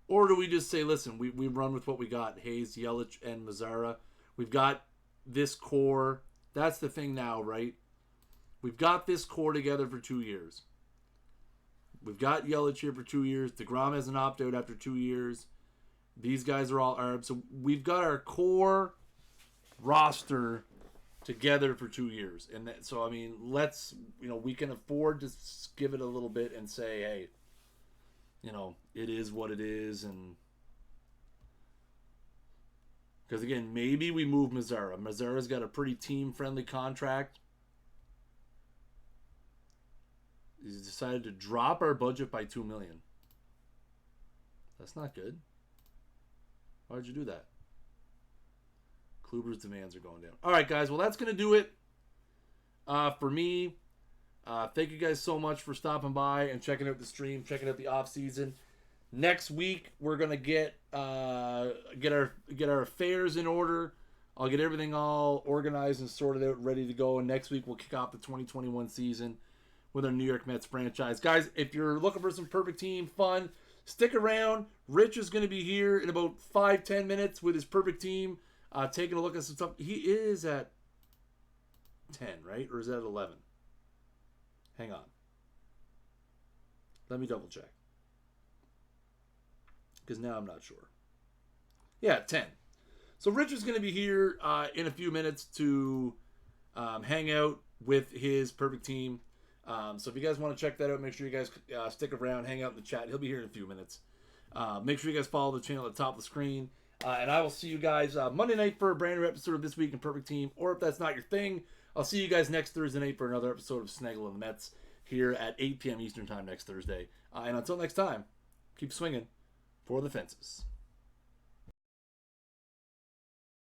Or do we just say, listen, we run with what we got. Hayes, Yelich, and Mazzara. We've got this core. That's the thing now, right? We've got this core together for 2 years. We've got Yelich here for 2 years. DeGrom has an opt-out after 2 years. These guys are all Arabs. So we've got our core roster together for 2 years. And so, I mean, let's, we can afford to give it a little bit and say, hey, it is what it is. And because, again, maybe we move Mazzara. Mazzara's got a pretty team-friendly contract. He's decided to drop our budget by $2 million. That's not good. Why'd you do that? Kluber's demands are going down. All right, guys. Well, that's going to do it for me. Thank you guys so much for stopping by and checking out the stream, checking out the off season. Next week, we're going to get our affairs in order. I'll get everything all organized and sorted out, ready to go. And next week, we'll kick off the 2021 season with our New York Mets franchise. Guys, if you're looking for some perfect team fun, stick around. Rich is going to be here in about 5-10 minutes with his perfect team, taking a look at some stuff. He is at 10, right? Or is that 11? Hang on. Let me double check. Because now I'm not sure. Yeah, 10. So Rich is going to be here in a few minutes to hang out with his perfect team. So if you guys want to check that out, make sure you guys stick around, hang out in the chat. He'll be here in a few minutes. Make sure you guys follow the channel at the top of the screen. And I will see you guys Monday night for a brand new episode of This Week in Perfect Team. Or if that's not your thing, I'll see you guys next Thursday night for another episode of Snaggle and the Mets here at 8 p.m. Eastern Time next Thursday. And until next time, keep swinging for the fences.